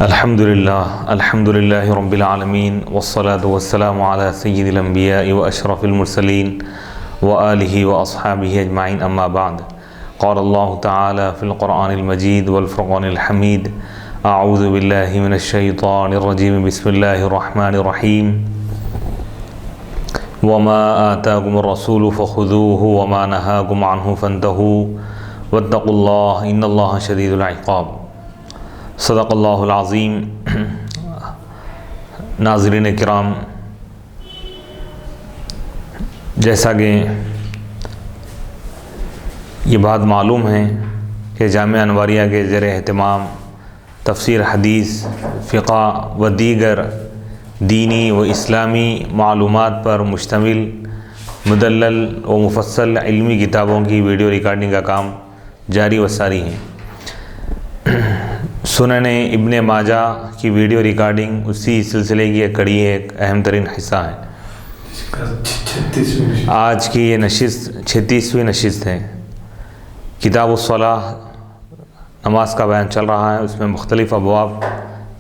الحمد للہ رب العالمین والصلاة والسلام علی سید الانبیاء واشرف المرسلین وآلہ واصحابہ اجمعین اما بعد قال اللہ تعالی فی القرآن المجید والفرقان الحمید اعوذ باللہ من الشیطان الرجیم بسم اللہ الرحمن الرحیم وما آتاکم الرسول فخذوه وما نہاکم عنہ فانتہوا واتقوا اللہ ان اللہ شدید العقاب۔ صدق اللہ العظیم۔ ناظرین کرام، جیسا کہ یہ بات معلوم ہے کہ جامعہ انواریہ کے زیر اہتمام تفسیر حدیث، فقہ و دیگر دینی و اسلامی معلومات پر مشتمل مدلل و مفصل علمی کتابوں کی ویڈیو ریکارڈنگ کا کام جاری و ساری ہے۔ سنن ابن ماجہ کی ویڈیو ریکارڈنگ اسی سلسلے کی ایک کڑی ہے، ایک اہم ترین حصہ ہے۔ آج کی یہ نشست 36ویں نشست ہے۔ کتاب الصلاۃ، نماز کا بیان چل رہا ہے، اس میں مختلف ابواب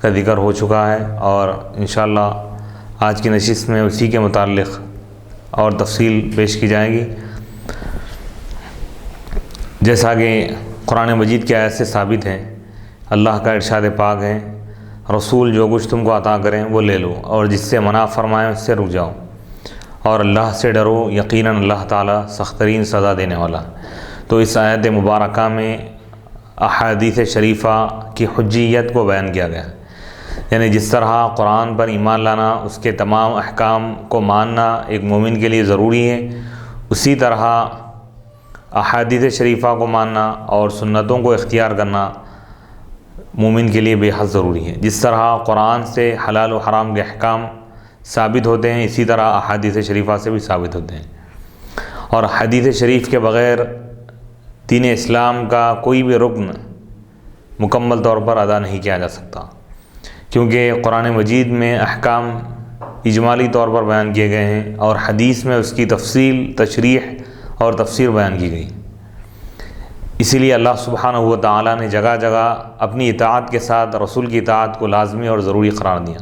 کا ذکر ہو چکا ہے اور انشاءاللہ آج کی نشست میں اسی کے متعلق اور تفصیل پیش کی جائے گی۔ جیسا کہ قرآن مجید کی آیت سے ثابت ہے، اللہ کا ارشاد پاک ہے، رسول جو کچھ تم کو عطا کریں وہ لے لو اور جس سے منع فرمائیں اس سے رک جاؤ، اور اللہ سے ڈرو، یقیناً اللہ تعالیٰ سخت ترین سزا دینے والا ہے۔ تو اس آیت مبارکہ میں احادیث شریفہ کی حجیت کو بیان کیا گیا ہے، یعنی جس طرح قرآن پر ایمان لانا، اس کے تمام احکام کو ماننا ایک مومن کے لیے ضروری ہے، اسی طرح احادیث شریفہ کو ماننا اور سنتوں کو اختیار کرنا مومن کے لیے بے حد ضروری ہے۔ جس طرح قرآن سے حلال و حرام کے احکام ثابت ہوتے ہیں، اسی طرح احادیث شریفہ سے بھی ثابت ہوتے ہیں، اور حدیث شریف کے بغیر دین اسلام کا کوئی بھی رکن مکمل طور پر ادا نہیں کیا جا سکتا، کیونکہ قرآن مجید میں احکام اجمالی طور پر بیان کیے گئے ہیں اور حدیث میں اس کی تفصیل، تشریح اور تفسیر بیان کی گئی۔ اسی لیے اللہ سبحانہ و تعالیٰ نے جگہ جگہ اپنی اطاعت کے ساتھ رسول کی اطاعت کو لازمی اور ضروری قرار دیا۔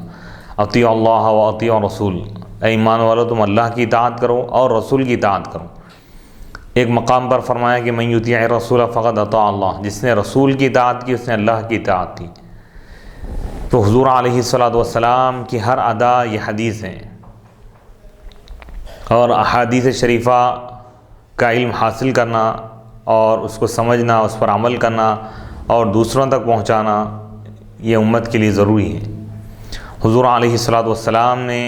اطیعوا اللہ و اطیعوا الرسول، اے ایمان والو تم اللہ کی اطاعت کرو اور رسول کی اطاعت کرو۔ ایک مقام پر فرمایا کہ من یطیع الرسول فقد اطاع اللہ، جس نے رسول کی اطاعت کی اس نے اللہ کی اطاعت کی۔ تو حضور علیہ الصلاۃ والسلام کی ہر ادا یہ حدیث ہیں، اور احادیث شریفہ کا علم حاصل کرنا اور اس کو سمجھنا، اس پر عمل کرنا اور دوسروں تک پہنچانا یہ امت کے لیے ضروری ہے۔ حضور علیہ الصلاۃ والسلام نے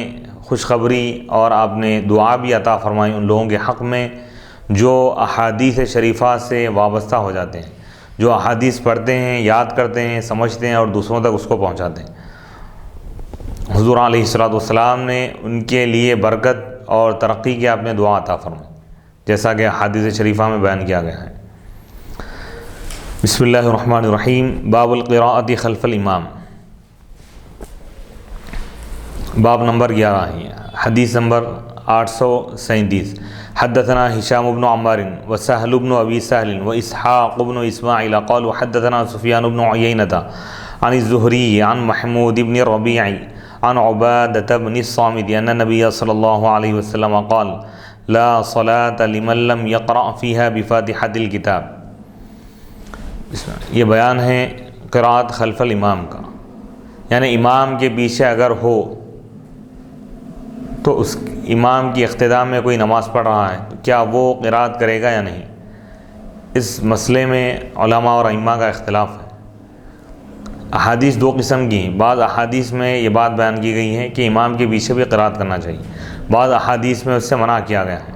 خوشخبری اور آپ نے دعا بھی عطا فرمائی ان لوگوں کے حق میں جو احادیث شریفہ سے وابستہ ہو جاتے ہیں، جو احادیث پڑھتے ہیں، یاد کرتے ہیں، سمجھتے ہیں اور دوسروں تک اس کو پہنچاتے ہیں۔ حضور علیہ الصلاۃ والسلام نے ان کے لیے برکت اور ترقی کی آپ نے دعا عطا فرمائی، جیسا کہ حدیث شریفہ میں بیان کیا گیا ہے۔ بسم اللہ الرحمن الرحیم۔ باب القراءۃ خلف الامام، باب نمبر 11 ہے، حدیث نمبر 837۔ حدثنا ہشام بن عمار وسہل بن ابی سہل واسحاق بن اسماعیل قالوا حدثنا سفیان بن عیینۃ عن الزہری عن محمود بن الربیع عن عبادۃ بن الصامت ان النبی صلی اللہ علیہ وسلم قال لا صلاة لمن لم يقرأ فيها بفاتحة الكتاب۔ یہ بیان ہے قراءت خلف الامام کا، یعنی امام کے پیچھے اگر ہو تو اس امام کی اقتداء میں کوئی نماز پڑھ رہا ہے تو کیا وہ قراءت کرے گا یا نہیں، اس مسئلے میں علماء اور ائمہ کا اختلاف ہے۔ احادیث دو قسم کی ہیں، بعض احادیث میں یہ بات بیان کی گئی ہے کہ امام کے پیچھے بھی قراءت کرنا چاہیے، بعض احادیث میں اس سے منع کیا گیا ہے۔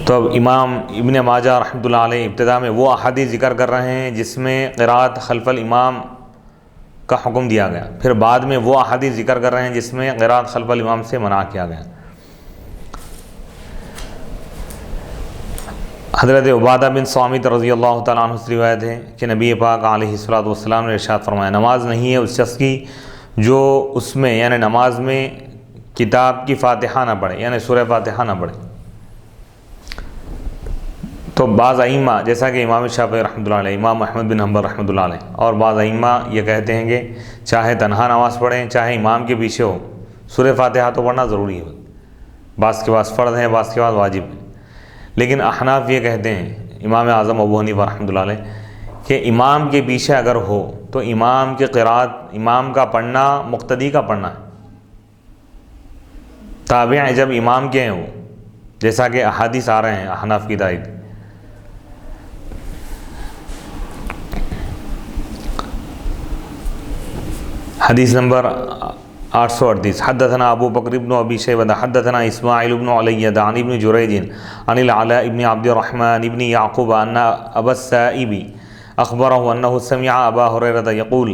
تو اب امام ابن ماجہ رحمۃ اللہ علیہ ابتدا میں وہ احادیث ذکر کر رہے ہیں جس میں قراءت خلف الامام کا حکم دیا گیا، پھر بعد میں وہ احادیث ذکر کر رہے ہیں جس میں قراءت خلف الامام سے منع کیا گیا۔ حضرت عبادہ بن صامت رضی اللہ تعالیٰ عنہ سے روایت ہے کہ نبی پاک علیہ الصلوۃ والسلام نے ارشاد فرمایا، نماز نہیں ہے اس شخص کی جو اس میں یعنی نماز میں کتاب کی فاتحہ نہ پڑھے، یعنی سورہ فاتحہ نہ پڑھے۔ تو بعض ائمہ جیسا کہ امام شافعی رحمۃ اللہ علیہ، امام احمد بن حنبل رحمۃ اللہ علیہ، اور بعض ائمہ یہ کہتے ہیں کہ چاہے تنہا نماز پڑھیں چاہے امام کے پیچھے ہو، سورہ فاتحہ تو پڑھنا ضروری ہے، بعض کے بعض فرض ہیں، بعض کے بعض واجب ہیں۔ لیکن احناف یہ کہتے ہیں، امام اعظم ابو حنیفہ رحمۃ اللہ علیہ، کہ امام کے پیچھے اگر ہو تو امام کی قرات، امام کا پڑھنا مقتدی کا پڑھنا ہے، تابع جب امام کے ہیں وہ، جیسا کہ احادیث آ رہے ہیں احناف کی تائید۔ حدیث نمبر 838، حدثنا ابو بکر بن ابی شیبہ حدثنا اسماعیل بن علیہ عن ابن جریج عن العلاء بن عبد الرحمن بن یعقوب ان ابا السائب اخبرہ انہ سمع ابا ہریرہ یقول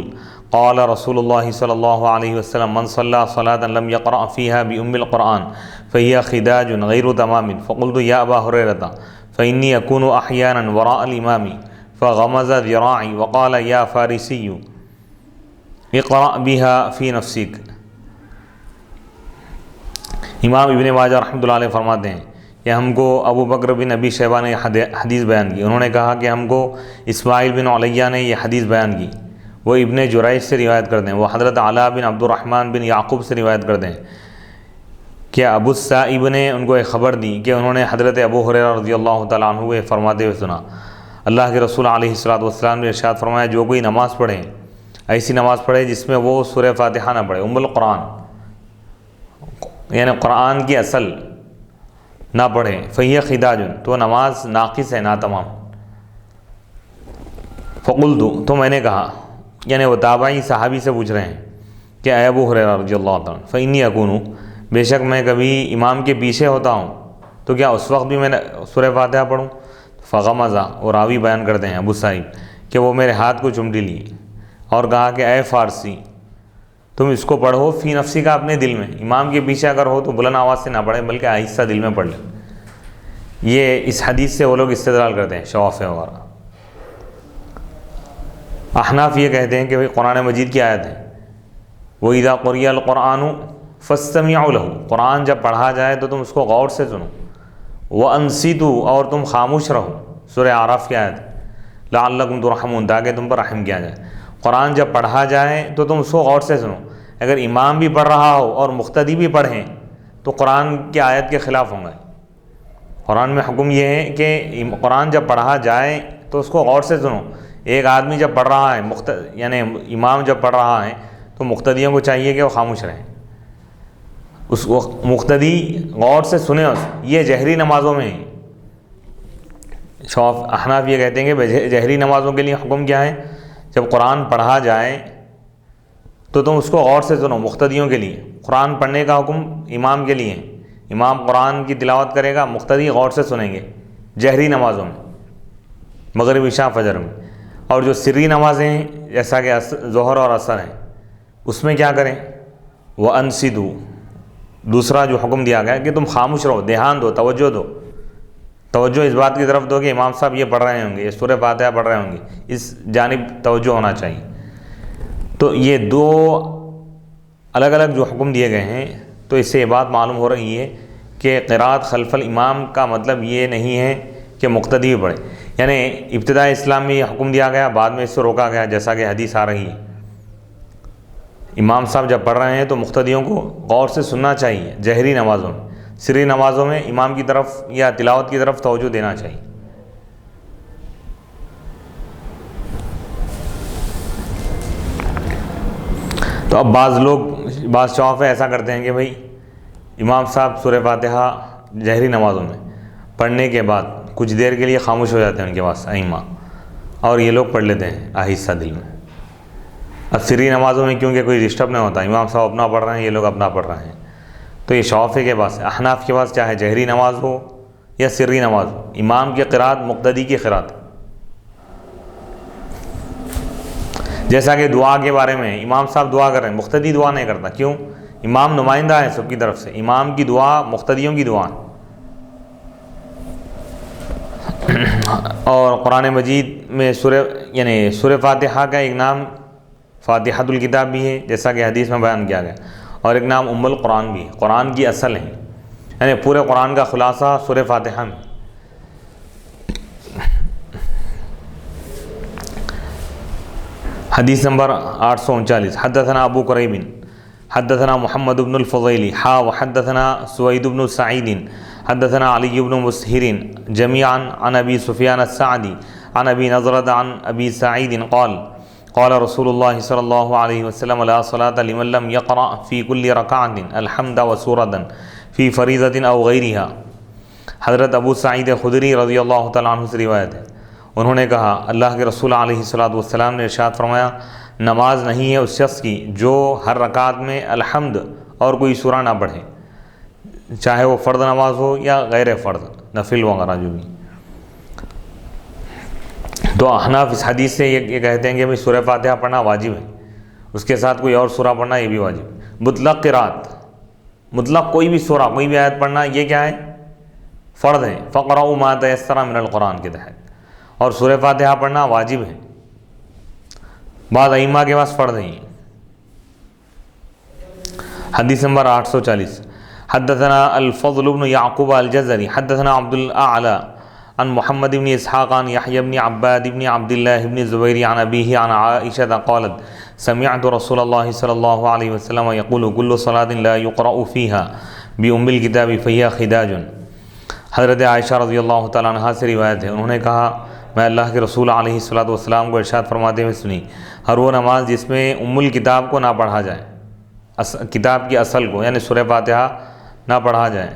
قال رسول اللہ صلی اللہ علیہ وسلم من صلی صلاة لم يقرأ فيها بأم القرآن فهي خداج غیر تمام فقلت یا ابا ہریرہ فإنی أكون أحيانا وراء الإمام فغمز ذراعي وقال یا فارسی اقرأ بها فی نفسک۔ امام ابن ماجہ رحمۃ اللہ علیہ فرماتے ہیں کہ ہم کو ابو بکر بن ابی شیبہ نے حدیث بیان کی، انہوں نے کہا کہ ہم کو اسماعیل بن علیہ نے یہ حدیث بیان کی، وہ ابن جریج سے روایت کرتے ہیں، وہ حضرت علاء بن عبد الرحمن بن یعقوب سے روایت کرتے ہیں کہ ابو السائب نے ان کو ایک خبر دی کہ انہوں نے حضرت ابو ہریرہ رضی اللہ تعالیٰ عنہ فرماتے ہوئے سنا، اللہ کے رسول علیہ الصلوۃ والسلام نے ارشاد فرمایا جو کوئی نماز پڑھے، ایسی نماز پڑھے جس میں وہ سورہ فاتحہ نہ پڑھے، ام القرآن یعنی قرآن کی اصل نہ پڑھے، فہی خداج تو نماز ناقص ہے، ناتمام۔ فقلت تو میں نے کہا، یعنی وہ تابعی صحابی سے پوچھ رہے ہیں کہ اے ابو ہریرہ رضی اللہ تعالیٰ فإنی أكون، بے شک میں کبھی امام کے پیچھے ہوتا ہوں تو کیا اس وقت بھی میں سورہ فاتحہ پڑھوں؟ فغمزہ، اور راوی بیان کرتے ہیں ابو صاحب کہ وہ میرے ہاتھ کو چمٹی لیے اور کہا کہ اے فارسی تم اس کو پڑھو فی نفسی کا، اپنے دل میں، امام کے پیچھے اگر ہو تو بلند آواز سے نہ پڑھیں بلکہ آہستہ دل میں پڑھ لیں۔ یہ اس حدیث سے وہ لوگ استدلال کرتے ہیں شوافی وغیرہ۔ احناف یہ کہتے ہیں کہ بھئی قرآن مجید کی آیت ہے وَإِذَا قُرِئَ الْقُرْآنُ فَاسْتَمِعُوا لَهُ، قرآن جب پڑھا جائے تو تم اس کو غور سے سنو، وَأَنصِتُوا، اور تم خاموش رہو، سورہ اعراف کی آیت لَعَلَّكُمْ تُرْحَمُونَ، تاکہ تم پر رحم کیا جائے۔ قرآن جب پڑھا جائے تو تم اس کو غور سے سنو، اگر امام بھی پڑھ رہا ہو اور مقتدی بھی پڑھیں تو قرآن کی آیت کے خلاف ہوں گے۔ قرآن میں حکم یہ ہے کہ قرآن جب پڑھا جائے تو اس کو غور سے سنو، ایک آدمی جب پڑھ رہا ہے یعنی امام جب پڑھ رہا ہے تو مقتدیوں کو چاہیے کہ وہ خاموش رہیں، اس کو مقتدی غور سے سنیں۔ یہ جہری نمازوں میں احناف یہ کہتے ہیں کہ جہری نمازوں کے لیے حکم کیا ہے، جب قرآن پڑھا جائے تو تم اس کو غور سے سنو، مقتدیوں کے لیے۔ قرآن پڑھنے کا حکم امام کے لیے، امام قرآن کی تلاوت کرے گا، مقتدی غور سے سنیں گے جہری نمازوں میں، مغرب عشاء فجر میں۔ اور جو سری نمازیں ہیں جیسا کہ ظہر اور عصر ہیں، اس میں کیا کریں، وَأَنصِتُوا، دوسرا جو حکم دیا گیا کہ تم خاموش رہو، دھیان دو، توجہ اس بات کی طرف دو کہ امام صاحب یہ پڑھ رہے ہوں گے، یہ سورہ فاتحہ پڑھ رہے ہوں گے، اس جانب توجہ ہونا چاہیے۔ تو یہ دو الگ الگ جو حکم دیے گئے ہیں، تو اس سے یہ بات معلوم ہو رہی ہے کہ قرات خلف الامام کا مطلب یہ نہیں ہے کہ مقتدی پڑھے، یعنی ابتداء اسلام میں یہ حکم دیا گیا، بعد میں اس سے روکا گیا، جیسا کہ حدیث آ رہی ہے امام صاحب جب پڑھ رہے ہیں تو مقتدیوں کو غور سے سننا چاہیے جہری نمازوں میں، سری نمازوں میں امام کی طرف یا تلاوت کی طرف توجہ دینا چاہیے۔ تو اب بعض شوافی ایسا کرتے ہیں کہ بھئی امام صاحب سورہ فاتحہ جہری نمازوں میں پڑھنے کے بعد کچھ دیر کے لیے خاموش ہو جاتے ہیں ان کے پاس ائمہ، اور یہ لوگ پڑھ لیتے ہیں آہستہ دل میں۔ اب سری نمازوں میں کیونکہ کوئی ڈسٹرب نہیں ہوتا، امام صاحب اپنا پڑھ رہے ہیں، یہ لوگ اپنا پڑھ رہے ہیں، تو یہ شوافی کے پاس، احناف کے پاس چاہے جہری نماز ہو یا سری نماز ہو، امام کی قرات مقتدی کی قرات۔ جیسا کہ دعا کے بارے میں امام صاحب دعا کر رہے ہیں، مقتدی دعا نہیں کرتا، کیوں؟ امام نمائندہ ہے سب کی طرف سے، امام کی دعا مقتدیوں کی دعا۔ اور قرآن مجید میں سورہ فاتحہ کا ایک نام فاتحۃ الکتاب بھی ہے، جیسا کہ حدیث میں بیان کیا گیا، اور ایک نام ام القرآن بھی ہے، قرآن کی اصل ہے، یعنی پورے قرآن کا خلاصہ سورہ فاتحہ میں۔ حدیث نمبر 839 حدثنا ابو قریب حدثنا محمد بن الفضیل وحدثنا سوید بن سعید حدثنا علی بن مسہر جميعا عن ابی سفیان السعدی عن ابی نضرۃ عن ابی سعید قال قال رسول اللہ صلی اللہ علیہ وسلم لا صلاة لمن لم يقرأ في كل ركعة الحمد وسورة في فریضة او غیرها۔ حضرت ابو سعید خدری رضی اللہ تعالیٰ عنہ سے روایت ہے، انہوں نے کہا اللہ کے رسول علیہ الصلوۃ والسلام نے ارشاد فرمایا نماز نہیں ہے اس شخص کی جو ہر رکعت میں الحمد اور کوئی سورہ نہ پڑھے، چاہے وہ فرض نماز ہو یا غیر فرض نفل وغیرہ جو بھی۔ تو احناف اس حدیث سے یہ کہتے ہیں کہ بھئی سورہ فاتحہ پڑھنا واجب ہے، اس کے ساتھ کوئی اور سورہ پڑھنا یہ بھی واجب ہے۔ مطلق قرات، مطلق کوئی بھی سورہ کوئی بھی آیت پڑھنا یہ کیا ہے؟ فرض ہے، فقرؤوا ما تیسر من القرآن کے تحت، اور سورہ فاتحہ پڑھنا واجب ہے، بعض ائمہ کے پاس فرض نہیں۔ حدیث نمبر 840 حدثنا الفضل بن یعقوب الجزری حدثنا عبد الاعلی عن محمد بن اسحاق عن یحیی بن عباد بن عبد اللہ بن زبیر عن ابیہ عن عائشہ قالت سمعت رسول اللہ صلی اللہ علیہ وسلم یقول کل صلاة لا يقرأ فیها بأم الکتاب فہی خداج۔ حضرت عائشہ رضی اللہ تعالیٰ عنہ سے روایت ہے، انہوں نے کہا میں اللہ کے رسول علیہ الصلوۃ والسلام کو ارشاد فرماتے ہوئے سنی ہر وہ نماز جس میں ام الکتاب کو نہ پڑھا جائے، کتاب کی اصل کو یعنی سورہ فاتحہ نہ پڑھا جائے،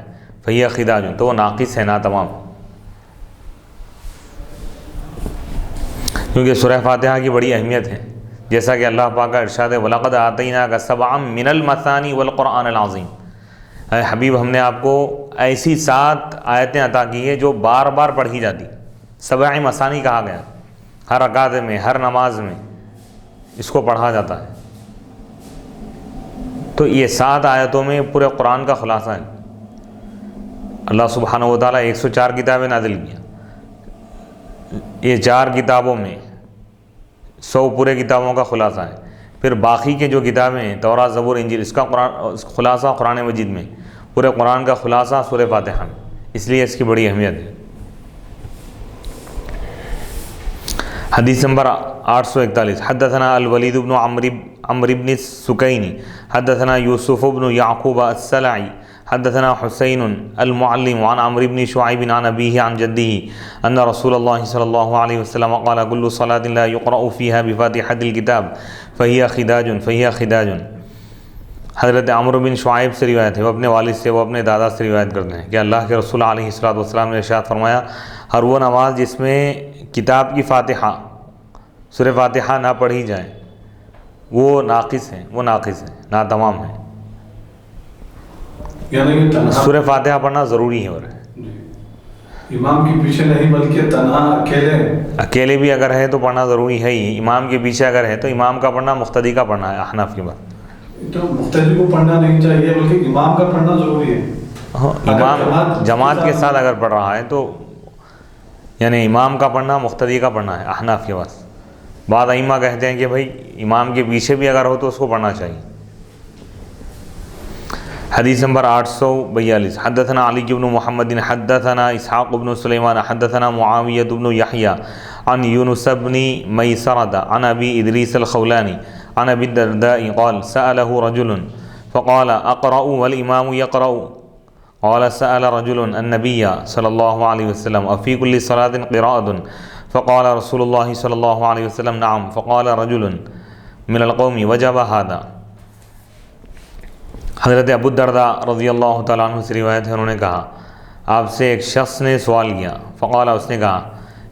فہی خداج، تو وہ ناقص ہے، ناتمام، کیونکہ سورہ فاتحہ کی بڑی اہمیت ہے، جیسا کہ اللہ پاک کا ارشاد ہے وَلَقَدْ آتَيْنَاكَ سَبْعًا مِنَ الْمَثَانِي وَالْقُرْآنِ الْعَظِيمِ۔ اے حبیب ہم نے آپ کو ایسی 7 آیتیں عطا کی ہیں جو بار بار پڑھی جاتی، 7 مثانی کہا گیا، ہر رکعت میں ہر نماز میں اس کو پڑھا جاتا ہے۔ تو یہ 7 آیتوں میں پورے قرآن کا خلاصہ ہے۔ اللہ سبحانہ و تعالیٰ 104 کتابیں نازل کیا، یہ 4 کتابوں میں 100 پورے کتابوں کا خلاصہ ہے، پھر باقی کے جو کتابیں ہیں توراۃ زبور انجیل اس کا خلاصہ قرآن مجید میں، پورے قرآن کا خلاصہ سورہ فاتحہ میں، اس لیے اس کی بڑی اہمیت ہے۔ حدیث نمبر 841 حدثنا الولید بن عمرو بن السکینی حدثنا یوسف بن یعقوب السلعی حدثنا حسین المعلم عن عمرو بن شعیب عن ابیہ عن جدہ ان رسول اللہ صلی اللہ علیہ وسلم قال کل صلاة لا يقرأ فیہا بفاتحۃ الکتاب فہی خداج فہی خداج۔ حضرت عمرو بن شعیب سے روایت ہے، وہ اپنے والد سے، وہ اپنے دادا سے روایت کرتے ہیں کہ اللہ کے رسول علیہ الصلوۃ والسلام نے ارشاد فرمایا ہر وہ نماز جس میں کتاب کی فاتحہ سورہ فاتحہ نہ پڑھی جائے وہ ناقص ہے، وہ ناقص ہے، ناتمام ہے۔ یعنی سورہ فاتحہ پڑھنا ضروری ہے، اور امام کے پیچھے نہیں بلکہ تنہا اکیلے بھی اگر ہے تو پڑھنا ضروری ہے ہی، امام کے پیچھے اگر ہے تو امام کا پڑھنا مقتدی کا پڑھنا ہے احناف کے بعد۔ تو مقتدی کو پڑھنا نہیں چاہیے بلکہ امام کا پڑھنا ضروری ہے۔ امام جماعت کے ساتھ اگر پڑھ رہا ہے تو یعنی امام کا پڑھنا مقتدی کا پڑھنا ہے احناف کے پاس۔ بعض ائمہ کہتے ہیں کہ بھائی امام کے پیچھے بھی اگر ہو تو اس کو پڑھنا چاہیے۔ حدیث نمبر 842 حدثنا علی بن محمد حدثنا اسحاق بن سلیمان حدثنا معاویہ بن یحییٰ عن یونس بن میسرة عن ابی ادریس الخولانی عن ابی الدرداء قال سألہ رجل فقال اقرأ والامام يقرأ قال سأل رجل النبي صلی اللہ علیہ وسلم افی کل صلاة قراءة فقال رسول اللہ صلی اللہ علیہ وسلم نعم فقال رجل من القوم وجب هذا۔ حضرت ابو الدرداء رضی اللہ تعالیٰ عنہ سے روایت ہے، انہوں نے کہا آپ سے ایک شخص نے سوال کیا، فقال اس نے کہا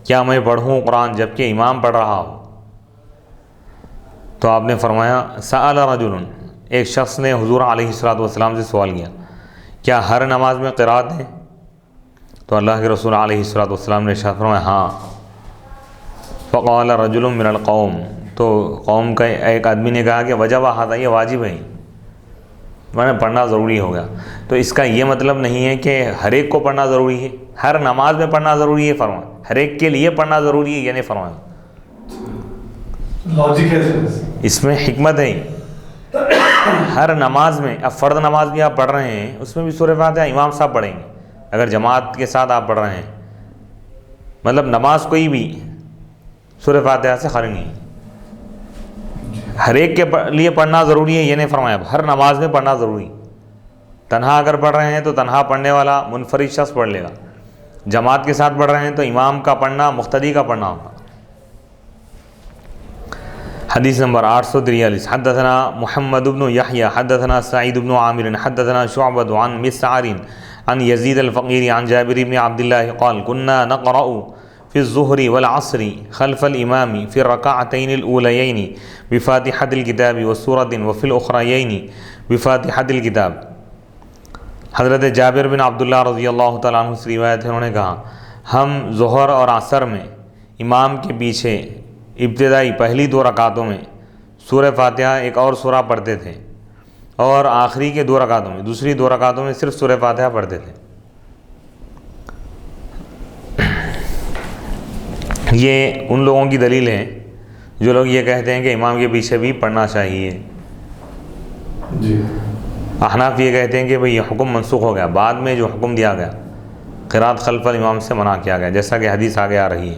کیا میں پڑھوں قرآن جبکہ امام پڑھ رہا ہو؟ تو آپ نے فرمایا سأل رجل، ایک شخص نے حضور علیہ الصلوۃ والسلام سے سوال کیا کیا ہر نماز میں قرات ہے؟ تو اللہ کے رسول علیہ الصلوۃ والسلام نے ارشاد فرمایا ہاں۔ فقال رجل من القوم، تو قوم کا ایک آدمی نے کہا کہ وجب ھذا، یہ واجب ہے، میں نے پڑھنا ضروری ہوگا۔ تو اس کا یہ مطلب نہیں ہے کہ ہر ایک کو پڑھنا ضروری ہے، ہر نماز میں پڑھنا ضروری ہے فرمایا، ہر ایک کے لیے پڑھنا ضروری ہے یہ نہیں فرمایا۔ لاجک ہے اس میں حکمت ہے، ہر نماز میں، اب فرض نماز بھی آپ پڑھ رہے ہیں اس میں بھی سورہ فاتحہ امام صاحب پڑھیں گے، اگر جماعت کے ساتھ آپ پڑھ رہے ہیں، مطلب نماز کوئی بھی سورہ فاتحہ سے خالی نہیں ہے۔ ہر ایک کے لیے پڑھنا ضروری ہے یہ نہیں فرمایا، ہر نماز میں پڑھنا ضروری۔ تنہا اگر پڑھ رہے ہیں تو تنہا پڑھنے والا منفرد شخص پڑھ لے گا، جماعت کے ساتھ پڑھ رہے ہیں تو امام کا پڑھنا مقتدی کا پڑھنا ہوگا۔ حدیث نمبر 843 حدثنا محمد بن یحییٰ حدثنا سعید بن عامر حدثنا شعبۃ عن مسعر عن یزید الفقیر عن جابر بن عبد اللہ قال كنا نقرأ في الظهر والعصر خلف الإمام في الركعتين الأوليين بفاتحة الكتاب وسورة وفي الأخريين بفاتحة الكتاب۔ حضرت جابر بن عبداللہ رضی اللہ تعالیٰ عنہ سے روایت ہے، انہوں نے کہا ہم ظہر اور عصر میں امام کے پیچھے ابتدائی پہلی 2 رکعتوں میں سورہ فاتحہ ایک اور سورہ پڑھتے تھے، اور آخری کے 2 رکعتوں میں دوسری 2 رکعتوں میں صرف سورہ فاتحہ پڑھتے تھے۔ یہ ان لوگوں کی دلیل ہے جو لوگ یہ کہتے ہیں کہ امام کے پیچھے بھی پڑھنا چاہیے۔ جی احناف یہ کہتے ہیں کہ بھئی یہ حکم منسوخ ہو گیا، بعد میں جو حکم دیا گیا قرات خلف الامام سے منع کیا گیا، جیسا کہ حدیث آگے آ رہی ہے۔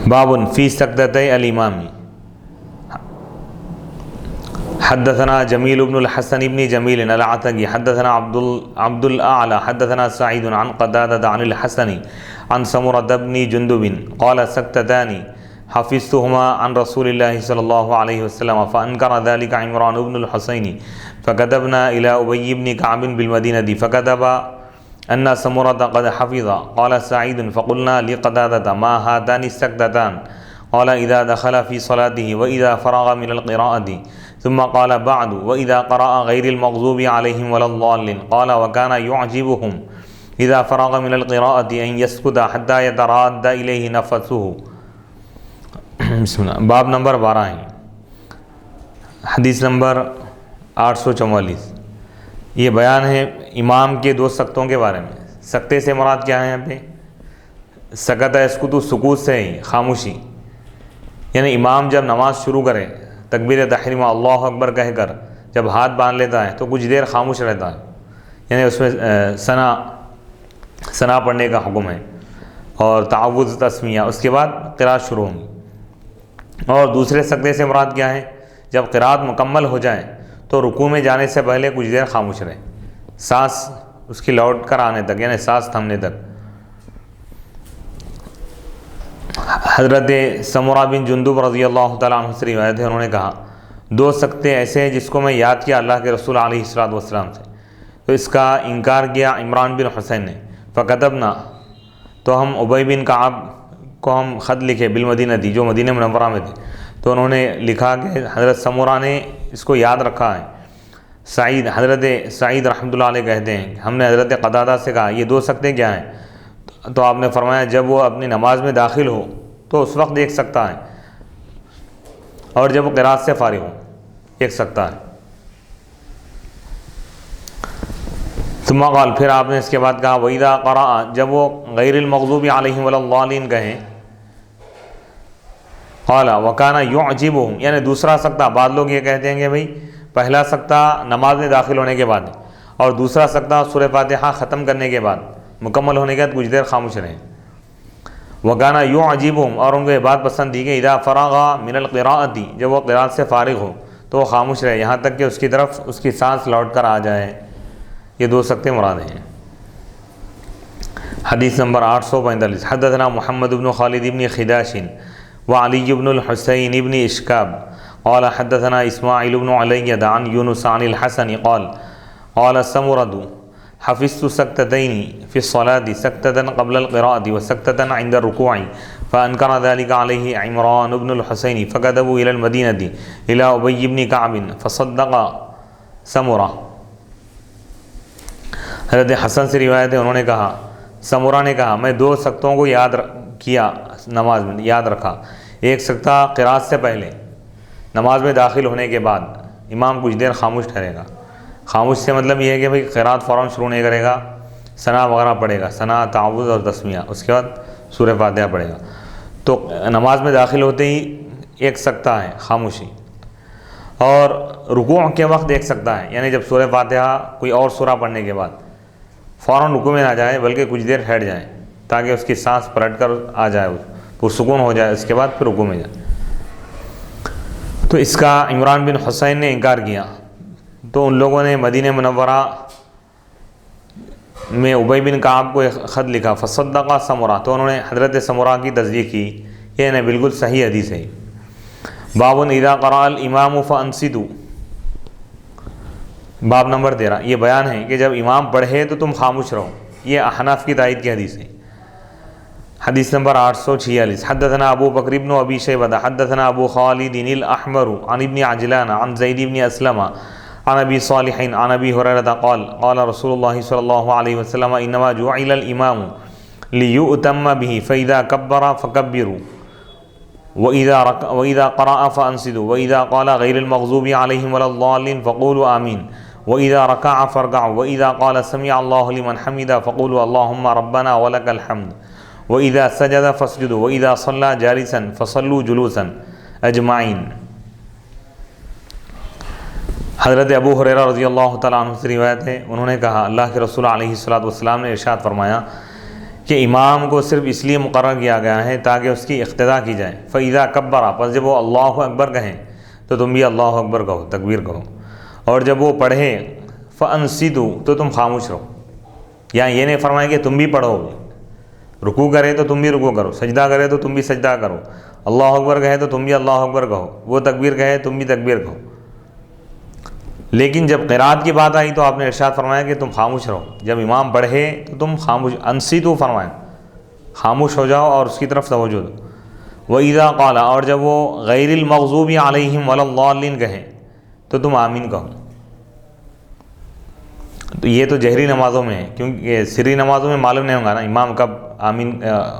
باب فی سجدتي الامام۔ حدثنا جمیل بن الحسن بن جمیل العتقی حدثنا عبد الاعلى حدثنا سعید عن قتادة عن الحسن عن سمرة بن جندب قال سجدتان حفظتهما عن رسول الله صلى الله عليه وسلم فأنكر ذلك عمران بن الحسين فكتبنا إلى أبي بن كعب بالمدينة فكتب أن سمرة قد حفظ۔ قال سعيد فقلنا لقتادة ما هاتان السجدتان؟ قال إذا دخل في صلاته وإذا فرغ من القراءة، ثم قال بعد وإذا قرأ غير المغضوب عليهم ولا الضالين۔ قال وكان يعجبهم إذا فرغ من القراءة أن يسكت حتى يتراد إليه نفسه۔ بسم اللہ۔ باب نمبر 12 ہے، حدیث نمبر 844۔ یہ بیان ہے امام کے 2 سکتوں کے بارے میں۔ سکتے سے مراد کیا ہے؟ یہاں پہ سکت اسکتو سکوت سے ہی خاموشی، یعنی امام جب نماز شروع کرے تکبیر تحریمہ اللہ اکبر کہہ کر جب ہاتھ باندھ لیتا ہے تو کچھ دیر خاموش رہتا ہے، یعنی اس میں ثنا پڑھنے کا حکم ہے اور تعوذ تسمیہ، اس کے بعد قرات شروع ہوگی۔ اور دوسرے سجدے سے مراد کیا ہے؟ جب قرات مکمل ہو جائے تو رکوع میں جانے سے پہلے کچھ دیر خاموش رہے، سانس اس کی لوٹ کر آنے تک، یعنی سانس تھمنے تک۔ حضرت سمرہ بن جندب رضی اللہ تعالیٰ عنہ سے روایت ہے، انہوں نے کہا 2 سکتے ایسے ہیں جس کو میں یاد کیا اللہ کے رسول علیہ الصلوۃ والسلام سے، تو اس کا انکار کیا عمران بن حسین نے۔ فکتبنا، تو ہم ابی بن کعب کو ہم خط لکھے بالمدینہ دی، جو مدینہ منورہ میں تھے، تو انہوں نے لکھا کہ حضرت سمرہ نے اس کو یاد رکھا ہے۔ حضرت سعید رحمۃ اللہ علیہ کہتے ہیں ہم نے حضرت قتادہ سے کہا یہ 2 سکتے کیا ہیں؟ تو آپ نے فرمایا جب وہ اپنی نماز میں داخل ہو تو اس وقت دیکھ سکتا ہے، اور جب وہ قرات سے فارغ ہو دیکھ سکتا ہے۔ ثم قال، پھر آپ نے اس کے بعد کہا وَإِذَا قَرَأَ، جب وہ غیر المغضوب علیہم ولا الضالین کہیں، قال وَكَانَ يُعْجِبُهُمْ، یعنی دوسرا سکتہ۔ بعض لوگ یہ کہتے ہیں کہ بھئی پہلا سکتہ نماز میں داخل ہونے کے بعد ہے، اور دوسرا سکتہ سورہ فاتحہ ختم کرنے کے بعد، مکمل ہونے کے بعد کچھ دیر خاموش رہیں۔ وَكَانَ يُعْجِبُهُمْ، اور ان کو یہ بات پسند تھی کہ اذا فرغ من القراءة، جب وہ قرات سے فارغ ہو تو وہ خاموش رہے یہاں تک کہ اس کی طرف اس کی سانس لوٹ کر آ جائے۔ یہ 2 سکتے مراد ہیں۔ حدیث نمبر 845 حدثنا محمد بن خالد بن خداش وعلی بن الحسین بن اشکاب قال حدثنا اسماعیل بن علیہ عن یونس عن الحسن قال سمرة حفظت سکتتين في الصلاة، سکتة قبل القراءة وسکتة عند الركوع، فأنكر ذلك عليه عمران بن الحسين فكتبوا إلى المدينة إلى أبي بن كعب فصدق سمرة۔ حضرت حسن سے روایت ہے، انہوں نے کہا سمرہ نے کہا میں 2 سکتوں کو یاد کیا، نماز میں یاد رکھا۔ ایک سکتہ قرات سے پہلے، نماز میں داخل ہونے کے بعد امام کچھ دیر خاموش ٹھہرے گا۔ خاموش سے مطلب یہ ہے کہ بھئی قرات فوراً شروع نہیں کرے گا، ثنا وغیرہ پڑھے گا، ثنا تعوذ اور تسمیہ، اس کے بعد سورہ فاتحہ پڑھے گا۔ تو نماز میں داخل ہوتے ہی ایک سکتہ ہے خاموشی، اور رکوع کے وقت ایک سکتہ ہے، یعنی جب سورہ فاتحہ کوئی اور سورہ پڑھنے کے بعد فوراً رکوع میں نہ جائے بلکہ کچھ دیر ٹھہر جائے تاکہ اس کی سانس پلٹ کر آ جائے، پرسکون ہو جائے، اس کے بعد پھر رکوع میں جائے۔ تو اس کا عمران بن حسین نے انکار کیا، تو ان لوگوں نے مدینہ منورہ میں ابی بن کعب کو ایک خط لکھا، فصدق سمرہ، تو انہوں نے حضرت سمرہ کی تصدیق کی، یہ نہیں بالکل صحیح حدیث ہے۔ باب اذا قرأ الامام فانصتوا، باب نمبر 13، یہ بیان ہے کہ جب امام پڑھے تو تم خاموش رہو، یہ احناف کی تائید کی حدیث ہے۔ حدیث نمبر 846، حدثنا ابو بکر بن ابی شیبہ حدثنا ابو خالد الاحمر عن ابن عجلان عن زید بن اسلم عن ابی صالح عن ابی ہریرہ قال قال رسول اللہ صلی اللہ علیہ وسلم انما جعل الامام لیؤتم به فاذا كبر فكبروا واذا قرأ فانصتوا واذا قال غیر المغضوب علیہم ولا الضالین فقولوا آمین واذا ركع فاركعوا واذا قال سمع الله لمن حمده فقولوا اللهم ربنا ولك الحمد وَإِذَا سَجَدَ فَاسْجُدُوا وَإِذَا صَلَّى جَالِسًا فَصَلُّوا جُلُوسًا اجمعین۔ حضرت ابو ہریرہ رضی اللہ تعالیٰ عنہ سے روایت ہے، انہوں نے کہا اللہ کے رسول علیہ الصلوۃ نے ارشاد فرمایا کہ امام کو صرف اس لیے مقرر کیا گیا ہے تاکہ اس کی اقتداء کی جائے۔ فَإِذَا كَبَّرَ، پس جب وہ اللہ اکبر کہیں تو تم بھی اللہ اکبر کہو، تکبیر کہو، اور جب وہ پڑھے فَأَنصِتُوا، تو تم خاموش رہو۔ یہاں یہ نہیں فرمایا کہ تم بھی پڑھو، رکوع کرے تو تم بھی رکوع کرو، سجدہ کرے تو تم بھی سجدہ کرو، اللہ اکبر کہے تو تم بھی اللہ اکبر کہو، وہ تکبیر کہے تم بھی تکبیر کہو۔ لیکن جب قرات کی بات آئی تو آپ نے ارشاد فرمایا کہ تم خاموش رہو، جب امام پڑھے تو تم خاموش، انصتوا فرمایا، خاموش ہو جاؤ اور اس کی طرف توجہ دو۔ وَإِذَا قَالَ، اور جب وہ غیر المغضوب علیہم ولا الضالین کہے تو تم آمین کہو۔ تو یہ تو جہری نمازوں میں ہے، کیونکہ سری نمازوں میں معلوم نہیں ہوگا نا امام کب آمین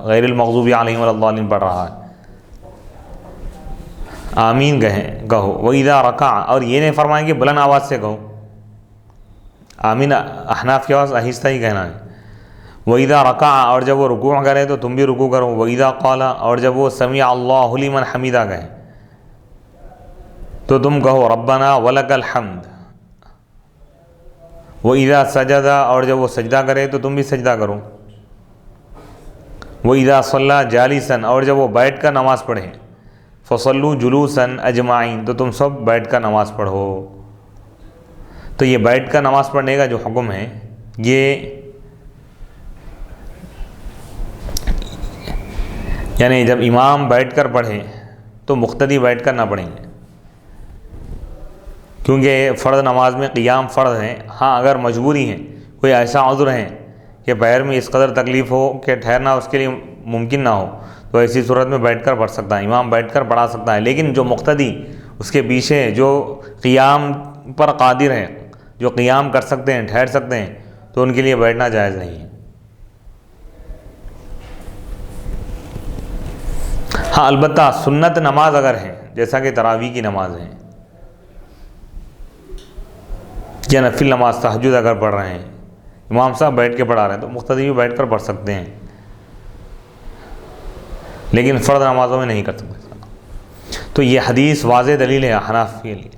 غیر المغضوب علیہم ولا الضالین پڑھ رہا ہے، آمین کہو۔ وَإِذَا رَكَعَ، اور یہ نہیں فرمائیں کہ بلند آواز سے کہو، آمین احناف کی آواز آہستہ ہی کہنا ہے۔ وَإِذَا رَكَعَ، اور جب وہ رکوع کرے تو تم بھی رکوع کرو۔ وَإِذَا قَالَ، اور جب وہ سَمِعَ اللَّهُ لِمَنْ حَمِدَہ کہے تو تم کہو ربنا وَلَكَ الْحَمْدُ۔ وَإِذَا سَجَدَ، اور جب وہ سجدہ کرے تو تم بھی سجدہ کرو۔ وَإِذَا صَلَّى جَالِسًا، اور جب وہ بیٹھ کر نماز پڑھے فَصَلُّوا جُلُوسًا اجمعین، تو تم سب بیٹھ کر نماز پڑھو۔ تو یہ بیٹھ کر نماز پڑھنے کا جو حکم ہے، یہ یعنی جب امام بیٹھ کر پڑھے تو مقتدی بیٹھ کر نہ پڑھیں گے، کیونکہ فرض نماز میں قیام فرض ہے۔ ہاں اگر مجبوری ہے، کوئی ایسا عذر ہے کہ پیر میں اس قدر تکلیف ہو کہ ٹھہرنا اس کے لیے ممکن نہ ہو، تو ایسی صورت میں بیٹھ کر پڑھ سکتا ہے، امام بیٹھ کر پڑھا سکتا ہے۔ لیکن جو مقتدی اس کے پیچھے جو قیام پر قادر ہیں، جو قیام کر سکتے ہیں، ٹھہر سکتے ہیں، تو ان کے لیے بیٹھنا جائز نہیں ہے۔ ہاں البتہ سنت نماز اگر ہے، جیسا کہ تراویح کی نماز ہے یا نفل نماز تہجد اگر پڑھ رہے ہیں، امام صاحب بیٹھ کے پڑھا رہے ہیں تو مقتدی بھی بیٹھ کر پڑھ سکتے ہیں، لیکن فرض نمازوں میں نہیں کر سکتے۔ تو یہ حدیث واضح دلیل ہے احناف کے لیے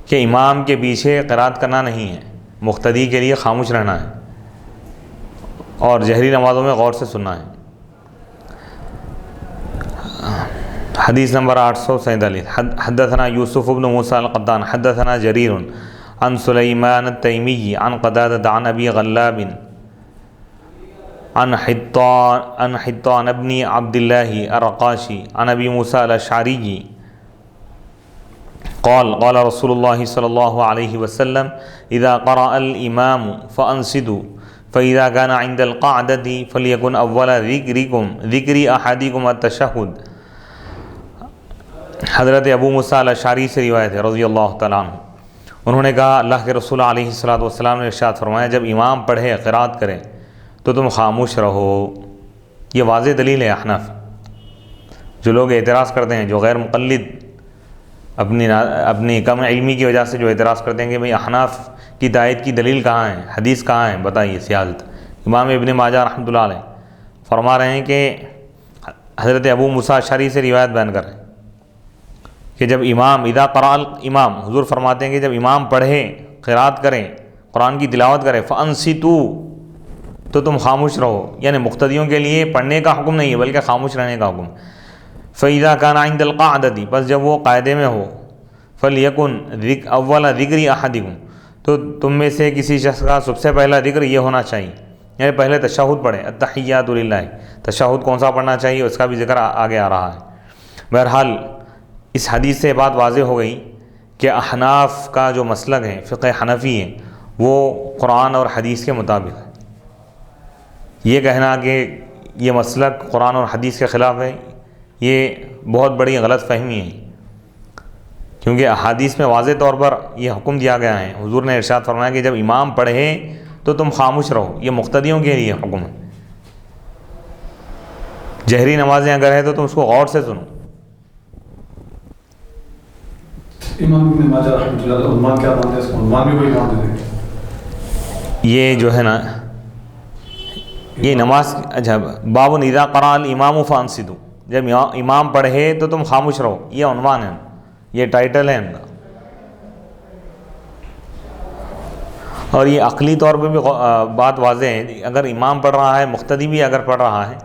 کہ امام کے پیچھے قرات کرنا نہیں ہے، مقتدی کے لیے خاموش رہنا ہے اور جہری نمازوں میں غور سے سننا ہے۔ حدیث نمبر 847، حدثنا یوسف بن موسیٰ القطان حدثنا جریر عن سلیمان التیمی عن قتادہ عن ابی غلاب عن حطان بن عبد اللہ الرقاشی عن ابی موسیٰ الاشعری قال قال رسول اللہ صلی اللہ علیہ وسلم اذا قرأ الامام فانصتوا فاذا كان عند القعدة فليكن اول ذکر احدکم التشہد۔ حضرت ابو موسیٰ الاشعری سے روایت ہے رضی اللہ تعالیٰ عنہ، انہوں نے کہا اللہ کے رسول علیہ الصلوۃ نے ارشاد فرمایا جب امام پڑھے قرات کرے تو تم خاموش رہو۔ یہ واضح دلیل ہے احناف۔ جو لوگ اعتراض کرتے ہیں، جو غیر مقلد اپنی کم علمی کی وجہ سے جو اعتراض کرتے ہیں کہ بھئی احناف کی تائید کی دلیل کہاں ہے، حدیث کہاں ہے، بتائیے سیاست۔ امام ابن ماجہ رحمۃ اللہ علیہ فرما رہے ہیں کہ حضرت ابو موسیٰ اشعری سے روایت بیان کر رہے ہیں کہ جب امام اذا قرأ الامام، حضور فرماتے ہیں کہ جب امام پڑھے، قرات کریں، قرآن کی تلاوت کرے، فانصتوا، تو تم خاموش رہو، یعنی مقتدیوں کے لیے پڑھنے کا حکم نہیں ہے بلکہ خاموش رہنے کا حکم۔ فَإِذَا كَانَ عِنْدَ الْقَعْدَةِ، بس جب وہ قاعدے میں ہو، فَلْيَكُنْ أَوَّلَ ذِكْرِ أَحَدِكُمْ، تو تم میں سے کسی شخص کا سب سے پہلا ذکر یہ ہونا چاہیے، یعنی پہلے تشہد پڑھے، التحیات للہ۔ تشہد کون سا پڑھنا چاہیے اس کا بھی ذکر آگے آ رہا ہے۔ بہرحال اس حدیث سے بات واضح ہو گئی کہ احناف کا جو مسلک ہے، فقہ حنفی ہے، وہ قرآن اور حدیث کے مطابق ہے۔ یہ کہنا کہ یہ مسلک قرآن اور حدیث کے خلاف ہے، یہ بہت بڑی غلط فہمی ہے، کیونکہ احادیث میں واضح طور پر یہ حکم دیا گیا ہے۔ حضور نے ارشاد فرمایا کہ جب امام پڑھے تو تم خاموش رہو، یہ مقتدیوں کے لیے حکم ہے۔ جہری نمازیں اگر ہے تو تم اس کو غور سے سنو۔ امام ابن ماجہ رحمۃ اللہ علیہ عنوان کیا مانتے ہیں اس کو؟ عنوان بھی کوئی مان دے دیں۔ یہ جو ہے نا، یہ نماز، اچھا، باب اذا قرأ الامام فانصتوا، جب امام پڑھے تو تم خاموش رہو، یہ عنوان ہے، یہ ٹائٹل ہے ان کا۔ اور یہ عقلی طور پہ بھی بات واضح ہے، اگر امام پڑھ رہا ہے، مقتدی بھی اگر پڑھ رہا ہے،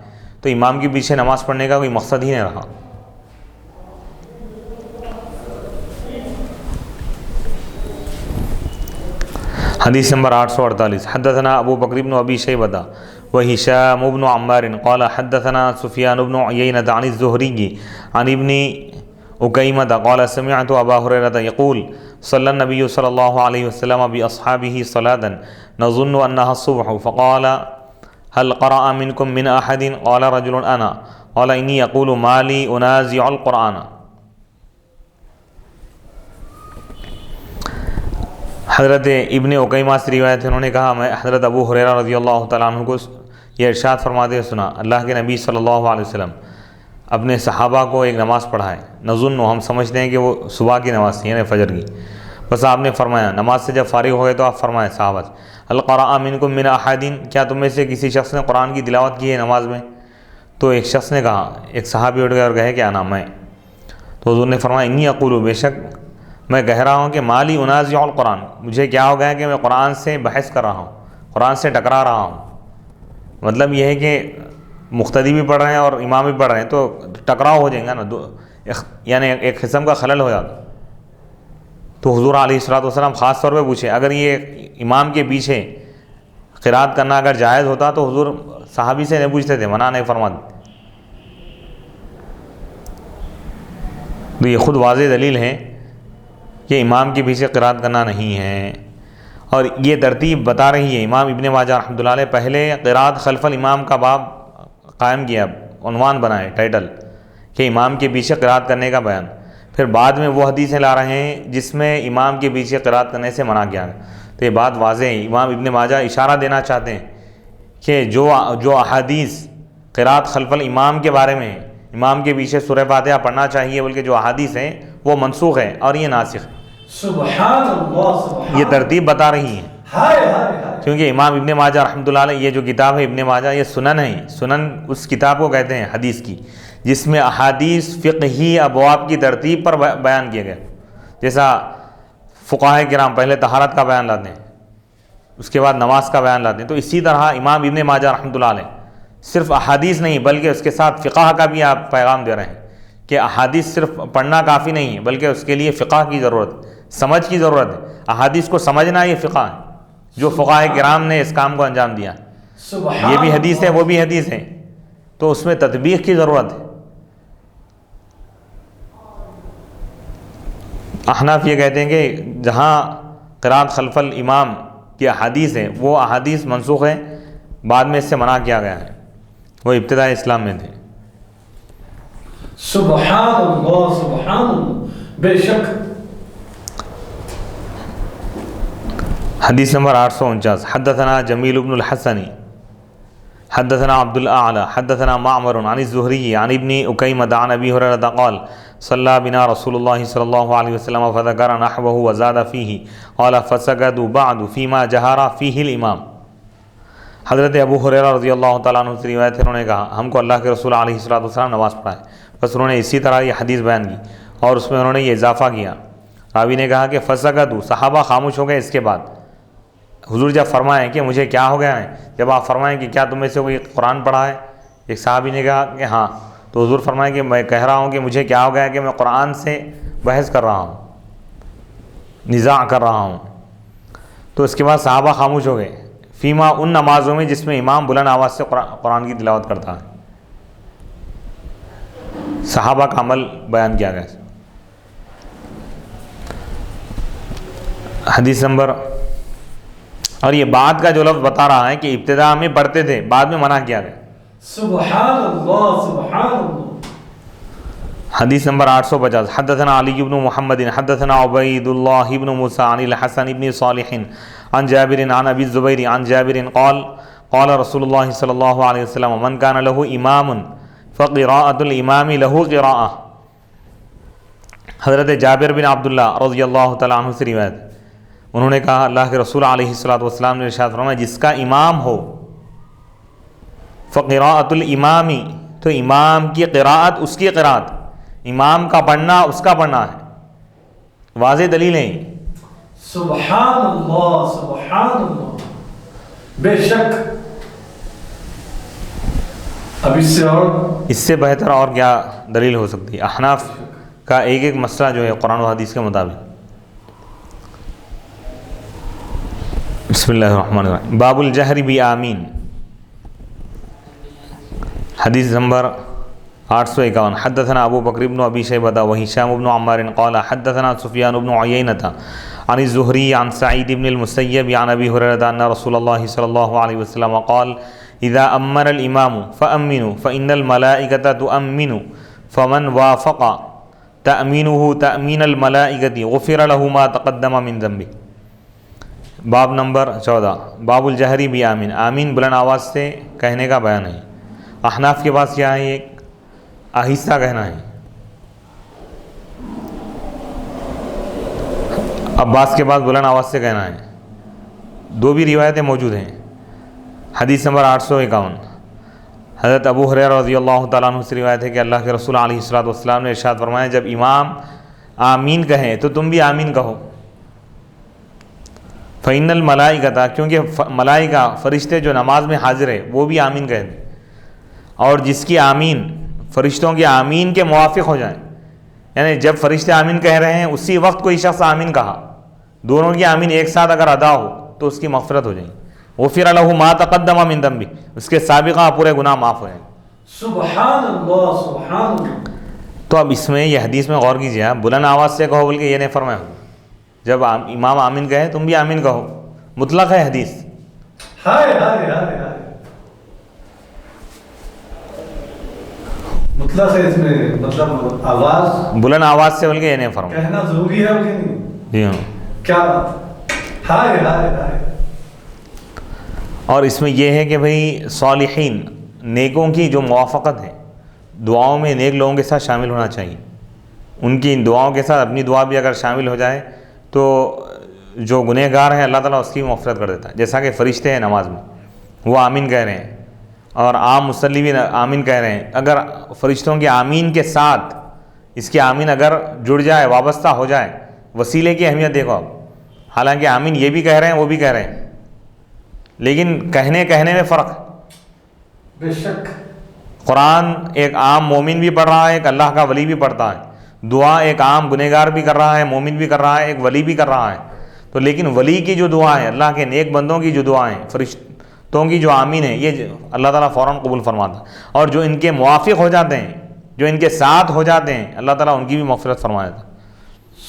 تو امام کے پیچھے نماز پڑھنے کا کوئی مقصد ہی نہیں رہا۔ حدیث نمبر 848، حدثنا ابو بکر بن ابی شیبہ وہشام بن عمار قال حدثنا سفیان بن عیینہ عن الزہری عن ابن اکیمہ قال سمعت ابا ہریرہ یقول صلی النبی صلی اللہ علیہ وسلم باصحابہ صلاۃ نظن انها الصبح فقال هل قرأ منکم من احد قال رجل انا قال انی اقول ما لی انازع القرآن۔ حضرت ابن اکیمہ سے روایت ہے، انہوں نے کہا میں حضرت ابو ہریرہ رضی اللہ تعالیٰ عنہ کو یہ ارشاد فرماتے ہوئے سنا، اللہ کے نبی صلی اللہ علیہ وسلم اپنے صحابہ کو ایک نماز پڑھائے، نظن، ہم سمجھتے ہیں کہ وہ صبح کی نماز تھی، یعنی فجر کی۔ بس آپ نے فرمایا، نماز سے جب فارغ ہو گئے تو آپ فرمائے صحابہ سے، هل قرأ منکم من احد، کیا تم میں سے کسی شخص نے قرآن کی تلاوت کی ہے نماز میں؟ تو ایک شخص نے کہا، ایک صحابی اٹھ گئے اور کہے کہ انا، میں۔ تو حضور نے فرمایا انی اقول، بے شک میں کہہ رہا ہوں کہ مالی انازع القرآن، مجھے کیا ہو گیا کہ میں قرآن سے بحث کر رہا ہوں، قرآن سے ٹکرا رہا ہوں۔ مطلب یہ ہے کہ مقتدی بھی پڑھ رہے ہیں اور امام بھی پڑھ رہے ہیں تو ٹکراؤ ہو جائے گا نا، یعنی ایک قسم کا خلل ہو جاتا۔ تو حضور علیہ الصلوۃ والسلام خاص طور پہ پوچھے، اگر یہ امام کے پیچھے قرات کرنا اگر جائز ہوتا تو حضور صحابی سے نہیں پوچھتے تھے، منع نہیں فرماتے۔ تو یہ خود واضح دلیل ہے کہ امام کے پیچھے قرات کرنا نہیں ہے، اور یہ ترتیب بتا رہی ہے۔ امام ابن ماجہ رحمۃ اللہ علیہ پہلے قرات خلف الامام کا باب قائم کیا، عنوان بنائے، ٹائٹل، کہ امام کے پیچھے قرات کرنے کا بیان۔ پھر بعد میں وہ حدیثیں لا رہے ہیں جس میں امام کے پیچھے قرات کرنے سے منع کیا ہے۔ تو یہ بات واضح ہے، امام ابن ماجہ اشارہ دینا چاہتے ہیں کہ جو احادیث قرات خلف الامام کے بارے میں، امام کے پیچھے سورہ فاتحہ پڑھنا چاہیے، بلکہ جو احادیث ہیں وہ منسوخ ہے اور یہ ناسخ ہے۔ سبحان اللہ، سبحان، یہ ترتیب بتا رہی ہے، کیونکہ امام ابن ماجہ رحمۃ اللہ علیہ، یہ جو کتاب ہے ابن ماجہ، یہ سنن ہے۔ سنن اس کتاب کو کہتے ہیں حدیث کی، جس میں احادیث فقہی ابواب کی ترتیب پر بیان کیے گئے، جیسا فقہاء کرام پہلے طہارت کا بیان لاتے ہیں، اس کے بعد نماز کا بیان لاتے ہیں، تو اسی طرح امام ابن ماجہ رحمۃ اللہ علیہ صرف احادیث نہیں بلکہ اس کے ساتھ فقہ کا بھی آپ پیغام دے رہے ہیں کہ احادیث صرف پڑھنا کافی نہیں ہے بلکہ اس کے لیے فقہ کی ضرورت، سمجھ کی ضرورت ہے۔ احادیث کو سمجھنا یہ فقہ ہے، جو فقہاء کرام نے اس کام کو انجام دیا، یہ بھی حدیث ہے وہ بھی حدیث ہے، تو اس میں تطبیق کی ضرورت ہے۔ احناف یہ کہتے ہیں کہ جہاں قرات خلف الامام کی احادیث ہے وہ احادیث منسوخ ہے، بعد میں اس سے منع کیا گیا ہے، وہ ابتدائی اسلام میں تھے۔ سبحان اللہ، سبحان اللہ، بے شک۔ حدیث نمبر 849، حدثنا جمیل بن الحسن حدثنا عبد الاعلى حدثنا معمر عن الزهري عن ابن اکیمہ عن ابی ہریرہ قال صلی بنا رسول اللہ صلی اللہ علیہ وسلم فذکر نحوه وزاد فیہ قال فسجدوا بعد فیما جہر فیہ الامام۔ حضرت ابو ہریرہ رضی اللہ تعالیٰ عنہ سے روایت ہے، انہوں نے کہا ہم کو اللہ کے رسول علیہ الصلوۃ والسلام نماز پڑھائے، بس انہوں نے اسی طرح یہ حدیث بیان کی اور اس میں انہوں نے یہ اضافہ کیا۔ راوی نے کہا کہ فسجدوا، صحابہ خاموش ہو گئے، اس کے بعد حضور جب فرمائیں کہ مجھے کیا ہو گیا ہے، جب آپ فرمائیں کہ کیا تم میں سے کوئی قرآن پڑھا ہے، ایک صحابی نے کہا کہ ہاں، تو حضور فرمائیں کہ میں کہہ رہا ہوں کہ مجھے کیا ہو گیا ہے کہ میں قرآن سے بحث کر رہا ہوں، نزاع کر رہا ہوں۔ تو اس کے بعد صحابہ خاموش ہو گئے، فیما ان نمازوں میں جس میں امام بلند آواز سے قرآن کی تلاوت کرتا ہے۔ صحابہ کا عمل بیان کیا گیا۔ حدیث نمبر، اور یہ بعد کا جو لفظ بتا رہا ہے کہ ابتدا میں پڑھتے تھے، بعد میں منع کیا گیا۔ سبحان اللہ سبحان اللہ۔ حدیث نمبر 850، حدثنا علی بن محمد حدثنا عبید اللہ بن موسیٰ عن الحسن بن صالح عن جابر عن ابی الزبیر عن جابر قال قال رسول اللہ صلی اللہ علیہ وسلم من کان له امام فقراءۃ الامام له قراءۃ۔ حضرت جابر بن عبداللہ رضی اللہ تعالیٰ عنہ سے روایت، انہوں نے کہا اللہ کے رسول علیہ الصلوۃ والسلام نے ارشاد فرمایا جس کا امام ہو، فقراءۃ الامام، تو امام کی قراءت اس کی قراءت، امام کا پڑھنا اس کا پڑھنا ہے، واضح دلیل ہے۔ سبحان اللہ سبحان اللہ۔ بے شک اب اس سے بہتر اور کیا دلیل ہو سکتی ہے؟ احناف کا ایک ایک مسئلہ جو ہے قرآن و حدیث کے مطابق۔ بسم اللہ الرحمن الرحیم، باب الجہر بآمین۔ حدیث نمبر 851، حدثنا ابو بکر بن ابی شیبہ وہشام بن عمار قال حدثنا سفیان بن عیینہ عن الزہری عن سعید بن المسیب عن ابی ہریرہ ان رسول اللہ صلی اللہ علیہ وسلم قال اذا امن الامام فامنوا فان الملائکۃ تؤمن فمن وافق تأمینہ تأمین الملائکۃ غفر له ما تقدم من ذنبہ۔ باب نمبر 14، باب الجہری بآمین، آمین بلند آواز سے کہنے کا بیان ہے۔ احناف کے پاس کیا ہے؟ ایک آہستہ کہنا ہے، عباس کے بعد بلند آواز سے کہنا ہے۔ دو بھی روایتیں موجود ہیں۔ حدیث نمبر 851، حضرت ابو ہریرہ رضی اللہ تعالیٰ عنہ سے روایت ہے کہ اللہ کے رسول علیہ الصلوۃ والسلام نے ارشاد فرمایا جب امام آمین کہیں تو تم بھی آمین کہو۔ فإن الملائکۃ، کیونکہ ملائکہ فرشتے جو نماز میں حاضر ہے وہ بھی آمین کہیں گے، اور جس کی آمین فرشتوں کی آمین کے موافق ہو جائیں، یعنی جب فرشتے آمین کہہ رہے ہیں اسی وقت کوئی شخص آمین کہا، دونوں کی آمین ایک ساتھ اگر ادا ہو تو اس کی مغفرت ہو جائے گی۔ غفر لہ ما تقدم من ذنبہ، اس کے سابقہ پورے گناہ معاف ہو جائیں۔ سبحان اللہ سبحان اللہ۔ تو اب اس میں یہ حدیث میں غور کیجیے، آپ بلند آواز سے کہو بلکہ یہ نہیں فرمایا، جب امام آمین کہے تم بھی آمین کہو، مطلق ہے حدیث۔ ہائے ہائے ہائے ہائے، مطلق ہے اس میں، مطلب آواز بلند آواز سے بلکہ یہ نہیں فرمایا، کہنا ضروری ہے کہ نہیں؟ جی ہاں۔ کیا بات، ہائے ہائے ہائے۔ اور اس میں یہ ہے کہ بھئی صالحین، نیکوں کی جو موافقت ہے، دعاؤں میں نیک لوگوں کے ساتھ شامل ہونا چاہیے، ان کی ان دعاؤں کے ساتھ اپنی دعا بھی اگر شامل ہو جائے تو جو گنہگار ہیں اللہ تعالیٰ اس کی مغفرت کر دیتا ہے۔ جیسا کہ فرشتے ہیں نماز میں وہ آمین کہہ رہے ہیں اور عام مصلی بھی آمین کہہ رہے ہیں، اگر فرشتوں کی آمین کے ساتھ اس کی آمین اگر جڑ جائے، وابستہ ہو جائے، وسیلے کی اہمیت دیکھو آپ، حالانکہ آمین یہ بھی کہہ رہے ہیں وہ بھی کہہ رہے ہیں، لیکن کہنے میں فرق ہے۔ بے شک قرآن ایک عام مومن بھی پڑھ رہا ہے، ایک اللہ کا ولی بھی پڑھتا ہے، دعا ایک عام گنہگار بھی کر رہا ہے، مومن بھی کر رہا ہے، ایک ولی بھی کر رہا ہے، تو لیکن ولی کی جو دعا ہے، اللہ کے نیک بندوں کی جو دعائیں، فرشتوں کی جو آمین ہے، یہ اللہ تعالیٰ فوراً قبول فرماتا ہے، اور جو ان کے موافق ہو جاتے ہیں، جو ان کے ساتھ ہو جاتے ہیں، اللہ تعالیٰ ان کی بھی مغفرت فرما دیتا ہے۔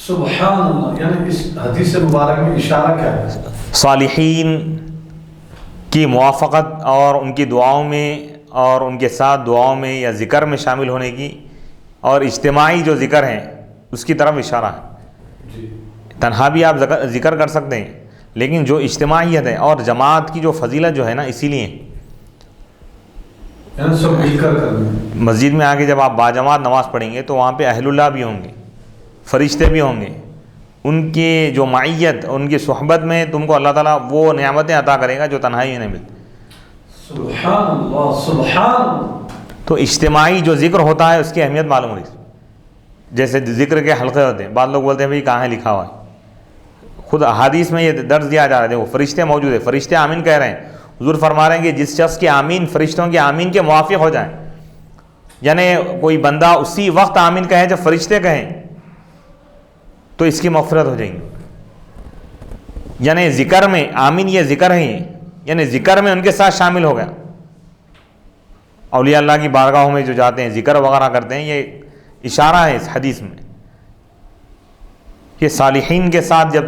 سبحان اللہ، یعنی اس حدیث مبارک میں اشارہ کیا ہے؟ صالحین کی موافقت اور ان کی دعاؤں میں اور ان کے ساتھ دعاؤں میں یا ذکر میں شامل ہونے کی، اور اجتماعی جو ذکر ہیں اس کی طرف اشارہ ہے۔ جی، تنہا بھی آپ ذکر کر سکتے ہیں، لیکن جو اجتماعیت ہے اور جماعت کی جو فضیلت جو ہے نا، اسی لیے یعنی سب مل کر کرنا۔ مسجد میں آ کے جب آپ باجماعت نماز پڑھیں گے تو وہاں پہ اہل اللہ بھی ہوں گے، فرشتے بھی ہوں گے، ان کی جو معیت، ان کی صحبت میں تم کو اللہ تعالیٰ وہ نعمتیں عطا کرے گا جو تنہائی میں نہیں ملتی۔ سبحان اللہ سبحان اللہ۔ تو اجتماعی جو ذکر ہوتا ہے اس کی اہمیت معلوم ہوئی، جیسے ذکر کے حلقے ہوتے ہیں، بعض لوگ بولتے ہیں بھائی کہاں ہے لکھا ہوا ہے، خود احادیث میں یہ درس دیا جا رہا ہے، وہ فرشتے موجود ہیں، فرشتے آمین کہہ رہے ہیں. حضور فرما رہے ہیں کہ جس شخص کی آمین فرشتوں کی آمین کے موافق ہو جائیں، یعنی کوئی بندہ اسی وقت آمین کہے جب فرشتے کہیں، تو اس کی مغفرت ہو جائے گی. یعنی ذکر میں آمین، یہ ذکر ہے، یعنی ذکر میں ان کے ساتھ شامل ہو گیا. اولیاء اللہ کی بارگاہوں میں جو جاتے ہیں ذکر وغیرہ کرتے ہیں، یہ اشارہ ہے اس حدیث میں کہ صالحین کے ساتھ جب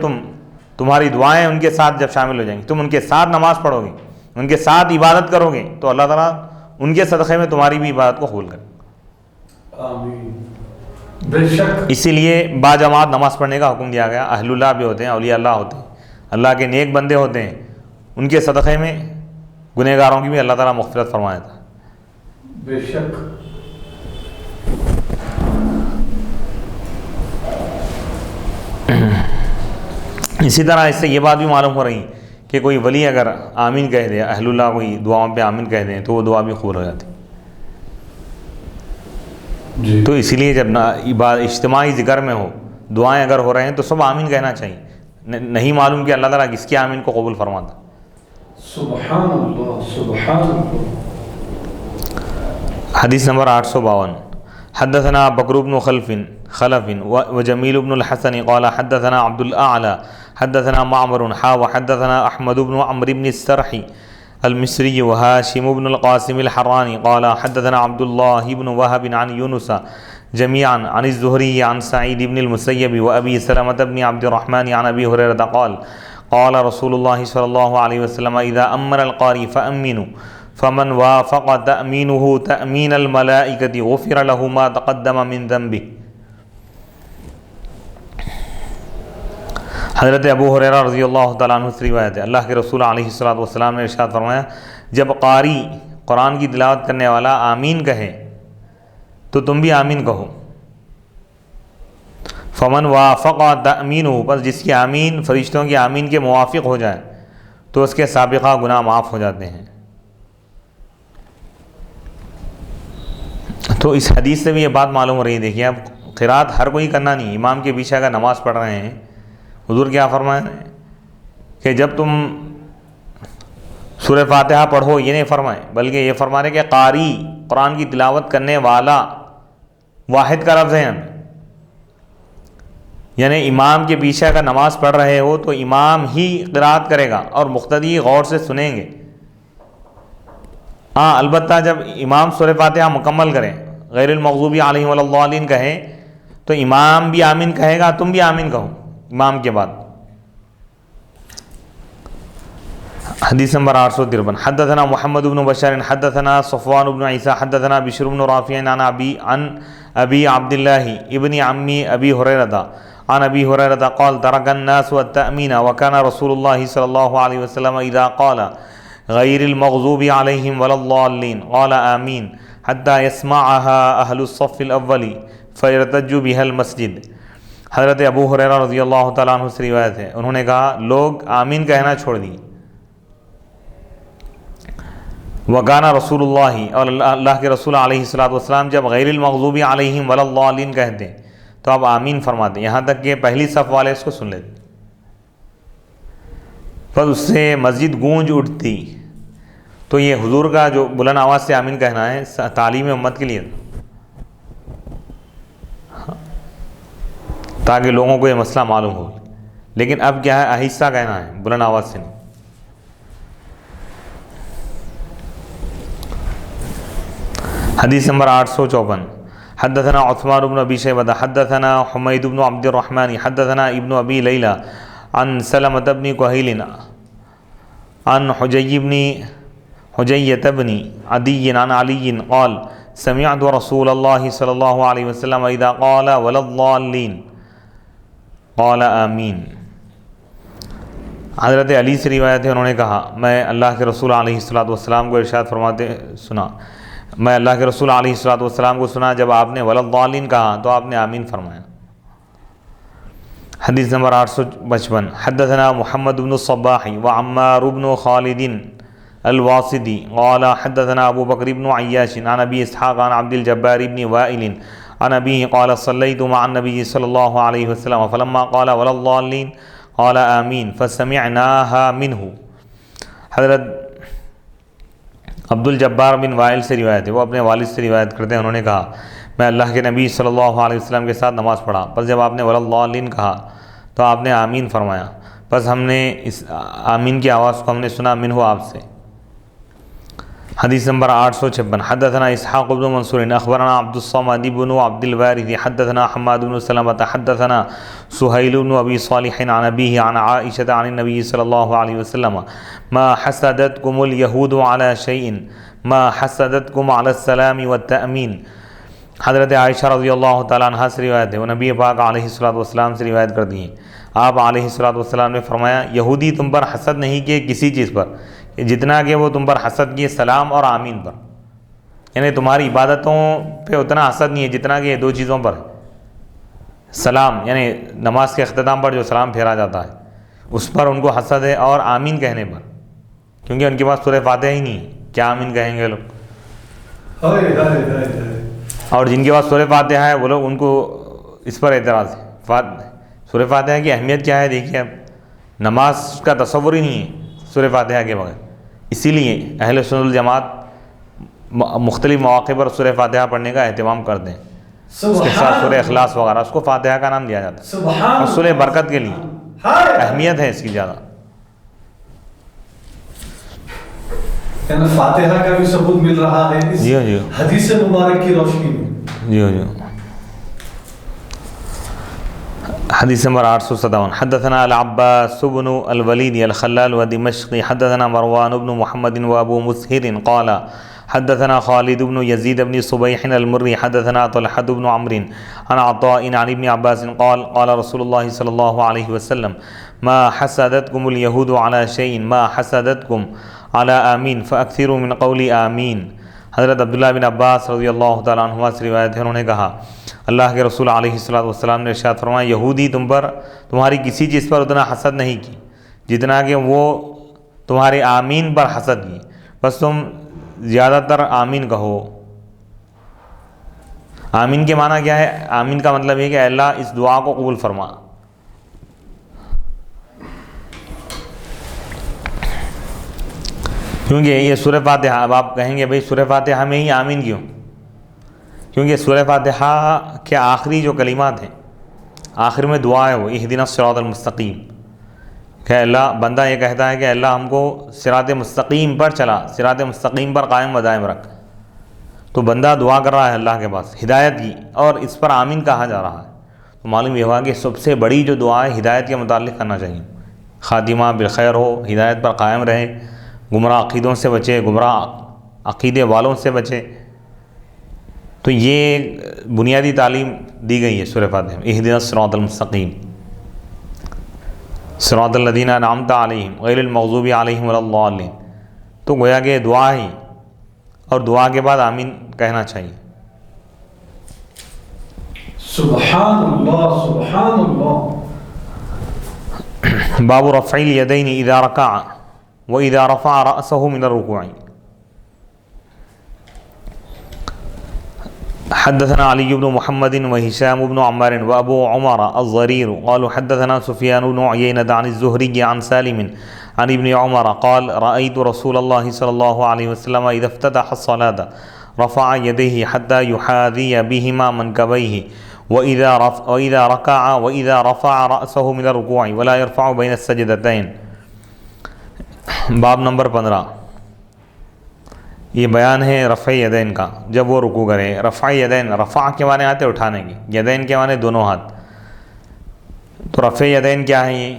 تمہاری دعائیں ان کے ساتھ جب شامل ہو جائیں گی، تم ان کے ساتھ نماز پڑھو گے، ان کے ساتھ عبادت کرو گے، تو اللہ تعالیٰ ان کے صدقے میں تمہاری بھی عبادت کو قبول کرے. آمین. بے شک اسی لیے باجماعت نماز پڑھنے کا حکم دیا گیا. اہل اللہ بھی ہوتے ہیں، اولیاء اللہ ہوتے ہیں، اللہ کے نیک بندے ہوتے ہیں، ان کے صدقے میں گنہگاروں کی بھی اللہ تعالیٰ مغفرت فرما دیتا ہے. بے شک اسی طرح اس سے یہ بات بھی معلوم ہو رہی کہ کوئی ولی اگر آمین کہہ دے، اہل اللہ کوئی دعاؤں پہ آمین کہہ دیں تو وہ دعا بھی قبول ہو جاتی. جی. تو اسی لیے جب اجتماعی ذکر میں ہو، دعائیں اگر ہو رہے ہیں تو سب آمین کہنا چاہیے. نہیں معلوم کہ اللہ تعالیٰ کس کی آمین کو قبول فرماتا. سبحان اللہ سبحان اللہ. حدیث نمبر 852. حدثنا بکر بن خلف وجمیل بن الحسن قال حدثنا عبد الاعلى حدثنا معمر وحدثنا احمد بن عمرو بن السرح المصري وهاشم بن القاسم الحراني قال حدثنا عبد الله بن وهب عن يونس جميعا عن الزهري عن سعيد بن المسيب وابي سلمة بن عبد الرحمن عن ابي هريرة قال قال رسول الله صلى الله عليه وسلم اذا امر القارئ فامنوا فمن وافق تأمینه تأمین الملائکۃ غفر له ما تقدم من ذنبه. حضرت ابو ہریرہ رضی اللہ تعالیٰ عنہ سے روایت ہے، اللہ کے رسول علیہ الصلوۃ والسلام نے ارشاد فرمایا، جب قاری قرآن کی تلاوت کرنے والا آمین کہے تو تم بھی آمین کہو. فمن وافق تأمینہ، بس جس کی آمین فرشتوں کی آمین کے موافق ہو جائے تو اس کے سابقہ گناہ معاف ہو جاتے ہیں. تو اس حدیث سے بھی یہ بات معلوم ہو رہی ہے. دیکھیے اب قرات ہر کوئی کرنا نہیں. امام کے پیچھے اگر نماز پڑھ رہے ہیں، حضور کیا فرمائے کہ جب تم سورہ فاتحہ پڑھو، یہ نہیں فرمائے بلکہ یہ فرما رہے کہ قاری قرآن کی تلاوت کرنے والا واحد کا لفظ ہے. یعنی امام کے پیچھے اگر نماز پڑھ رہے ہو تو امام ہی قرات کرے گا اور مقتدی غور سے سنیں گے. ہاں البتہ جب امام سورہ فاتحہ مکمل کریں، غیر المغضوب علیہم ولا الضالین کہیں تو امام بھی آمین کہے گا، تم بھی آمین کہو امام کے بعد. حدیث نمبر 853. حدثنا محمد بن بشار حدثنا صفوان بن عیسیٰ حدثنا بشر بن رافع عن ابی عبد اللہ ابن عمی ابی ہریرہ عن ابی ہریرہ قال ترک الناس التأمین وكان رسول اللہ صلی اللہ علیہ وسلم اذا قال غیر المغضوب علیہم ولا الضالین قال آمین حتی یسمعها اہل الصف الاول فیرتج بها المسجد. حضرت ابو ہریرہ رضی اللہ تعالیٰ عنہ سے روایت ہے، انہوں نے کہا لوگ آمین کہنا چھوڑ دیے. وکانا رسول اللہ، اور اللہ کے رسول علیہ الصلوۃ والسلام جب غیر المغضوب علیہم ولا الضالین کہتے تو آپ آمین فرماتے، یہاں تک کہ پہلی صف والے اس کو سن لیتے. پس اس سے مسجد گونج اٹھتی. تو یہ حضور کا جو بلند آواز سے آمین کہنا ہے تعلیم امت کے لیے، تاکہ لوگوں کو یہ مسئلہ معلوم ہو. لیکن اب کیا ہے، آہستہ کہنا ہے، بلند آواز سے نہیں. حدیث نمبر 854. حدثنا عثمان بن ابی شیبہ حدثنا حمید بن عبد الرحمن حدثنا ابن ابی لیلہ عن سلمۃ بن کہیل عن حجیۃ بن عدی عن علی قال سمعت رسول اللہ صلی اللہ علیہ وسلم اذا قال ولا الضالین قال آمین. حضرت علی سے روایت ہے، انہوں نے کہا میں اللہ کے رسول علیہ الصلوۃ والسلام کو ارشاد فرماتے سنا، میں اللہ کے رسول علیہ الصلوۃ والسلام کو سنا جب آپ نے ولا الضالین کہا تو آپ نے آمین فرمایا. حدیث نمبر 855. حدثنا محمد بن الصباح وعمار بن خالد الواسدی قال حدثنا ابو بکر بن عیاش عن ابی اسحاق عن عبد الجبار بن وائل عن ابیہ قال صلیت مع النبی صلی اللہ علیہ وسلم فلما قال ولا الضالین قال آمین فسمعناها منه۔ حضرت عبد الجبار بن وائل سے روایت ہے، وہ اپنے والد سے روایت کرتے ہیں، انہوں نے کہا میں اللہ کے نبی صلی اللہ علیہ وسلم کے ساتھ نماز پڑھا، پس جب آپ نے وَلَضَّالِّينَ کہا تو آپ نے آمین فرمایا، پس ہم نے اس آمین کی آواز کو ہم نے سنا منہ آپ سے۔ حدیث نمبر 856۔ حدثنا اسحاق بن منصور اخبرنا عبد الصمد بن عبد الوارث حدثنا حماد بن سلمة حدثنا سهيل بن ابي صالح عن ابيه عن عائشة عن النبي صلى الله عليه وسلم ما حسدتكم اليهود على شيء ما حسدتكم على السلام والتأمين۔ حضرت عائشہ رضی اللہ تعالیٰ عنہ سے روایت ہے، وہ نبی پاک علیہ الصلوۃ والسلام سے روایت کرتی ہیں، آپ علیہ الصلوۃ والسلام نے فرمایا یہودی تم پر حسد نہیں کیے کسی چیز پر جتنا کہ وہ تم پر حسد کیے سلام اور آمین پر، یعنی تمہاری عبادتوں پہ اتنا حسد نہیں ہے جتنا کہ یہ دو چیزوں پر ہے، سلام یعنی نماز کے اختتام پر جو سلام پھیرا جاتا ہے اس پر ان کو حسد ہے، اور آمین کہنے پر، کیونکہ ان کے پاس سورہ فاتحہ ہی نہیں ہے، کیا آمین کہیں گے لوگ، اور جن کے پاس سورہ فاتحہ ہے وہ لوگ ان کو اس پر اعتراض ہے۔ سورہ فاتحہ کی اہمیت کیا ہے دیکھیے، اب نماز کا تصور ہی نہیں ہے سورہ فاتحہ کے بغیر، اسی لیے اہل سنت والجماعت مختلف مواقع پر سورہ فاتحہ پڑھنے کا اہتمام کرتے ہیں، اس کے ساتھ سورہ اخلاص وغیرہ، اس کو فاتحہ کا نام دیا جاتا ہے، اور سورہ برکت کے لیے اہمیت ہے اس کی زیادہ۔ فاتحہ کا بھی ثبوت مل رہا ہے اس حدیث مبارک کی روشنی میں۔ حدیث نمبر 857۔ حدثنا العباس بن الولید الخلال ودمشقی حدثنا مروان بن محمد وابو مسہر قال حدثنا خالد بن يزيد بن صبيح المري حدثنا طلحة بن عمرو عن عطاء عن ابن عباس قال قال رسول الله صلى الله عليه وسلم ما حسدتكم اليهود على شيء ما حسدتكم على آمین فاکثروا من قول آمین۔ حضرت عبداللہ بن عباس رضی اللہ تعالیٰ عنہ سے روایت ہے، انہوں نے کہا اللہ کے رسول علیہ الصلوۃ والسلام نے ارشاد فرمایا یہودی تم پر تمہاری کسی چیز پر اتنا حسد نہیں کی جتنا کہ وہ تمہارے آمین پر حسد کی، بس تم زیادہ تر آمین کہو۔ آمین کے معنی کیا ہے؟ آمین کا مطلب یہ کہ اے اللہ اس دعا کو قبول فرما۔ کیونکہ یہ سورہ فاتحہ، اب آپ کہیں گے بھئی سورہ فاتحہ میں ہی آمین کیوں؟ کیونکہ سورہ فاتحہ کے آخری جو کلمات ہیں، آخر میں دعا ہے وہ اہدنا الصراط المستقیم، کہ اللہ بندہ یہ کہتا ہے کہ اللہ ہم کو صراط مستقیم پر چلا، صراط مستقیم پر قائم و دائم رکھ، تو بندہ دعا کر رہا ہے اللہ کے پاس ہدایت کی، اور اس پر آمین کہا جا رہا ہے، تو معلوم یہ ہوا کہ سب سے بڑی جو دعا ہے ہدایت کے متعلق کرنا چاہیے، خاتمہ بالخیر ہو، ہدایت پر قائم رہے، گمراہ عقیدوں سے بچے، گمراہ عقیدے والوں سے بچے، تو یہ بنیادی تعلیم دی گئی ہے سورہ فاتحہ میں، اہدنا الصراط المستقیم صراط الذین انعمت علیہم غیر المغضوب علیہم ولا الضالین، تو گویا کہ دعا ہی، اور دعا کے بعد آمین کہنا چاہیے۔ سبحان اللہ سبحان اللہ۔ باب رفع الیدین اذا رکع وَإِذَا رَفَعَ رَأْسَهُ مِنَ الرُّكُوعِ۔ حدثنا علی بن محمد وهشام بن عمار وابو عمر الضرير قالوا حدثنا سفيان بن عيينة عن الزهري عن سالم عن ابن عمر قال رأيت رسول الله صلى الله عليه وسلم إذا افتتح الصلاة رفع يديه حتى يحاذي بهما منكبيه وإذا ركع وإذا رفع رأسه من الركوع ولا يرفع بين السجدتين۔ باب نمبر 15، یہ بیان ہے رفع یدین کا، جب وہ رکوع کرے۔ رفع یدین، رفع کے معنی آتے اٹھانے کی، یدین کے معنی دونوں ہاتھ، تو رفع یدین کیا ہے؟ یہ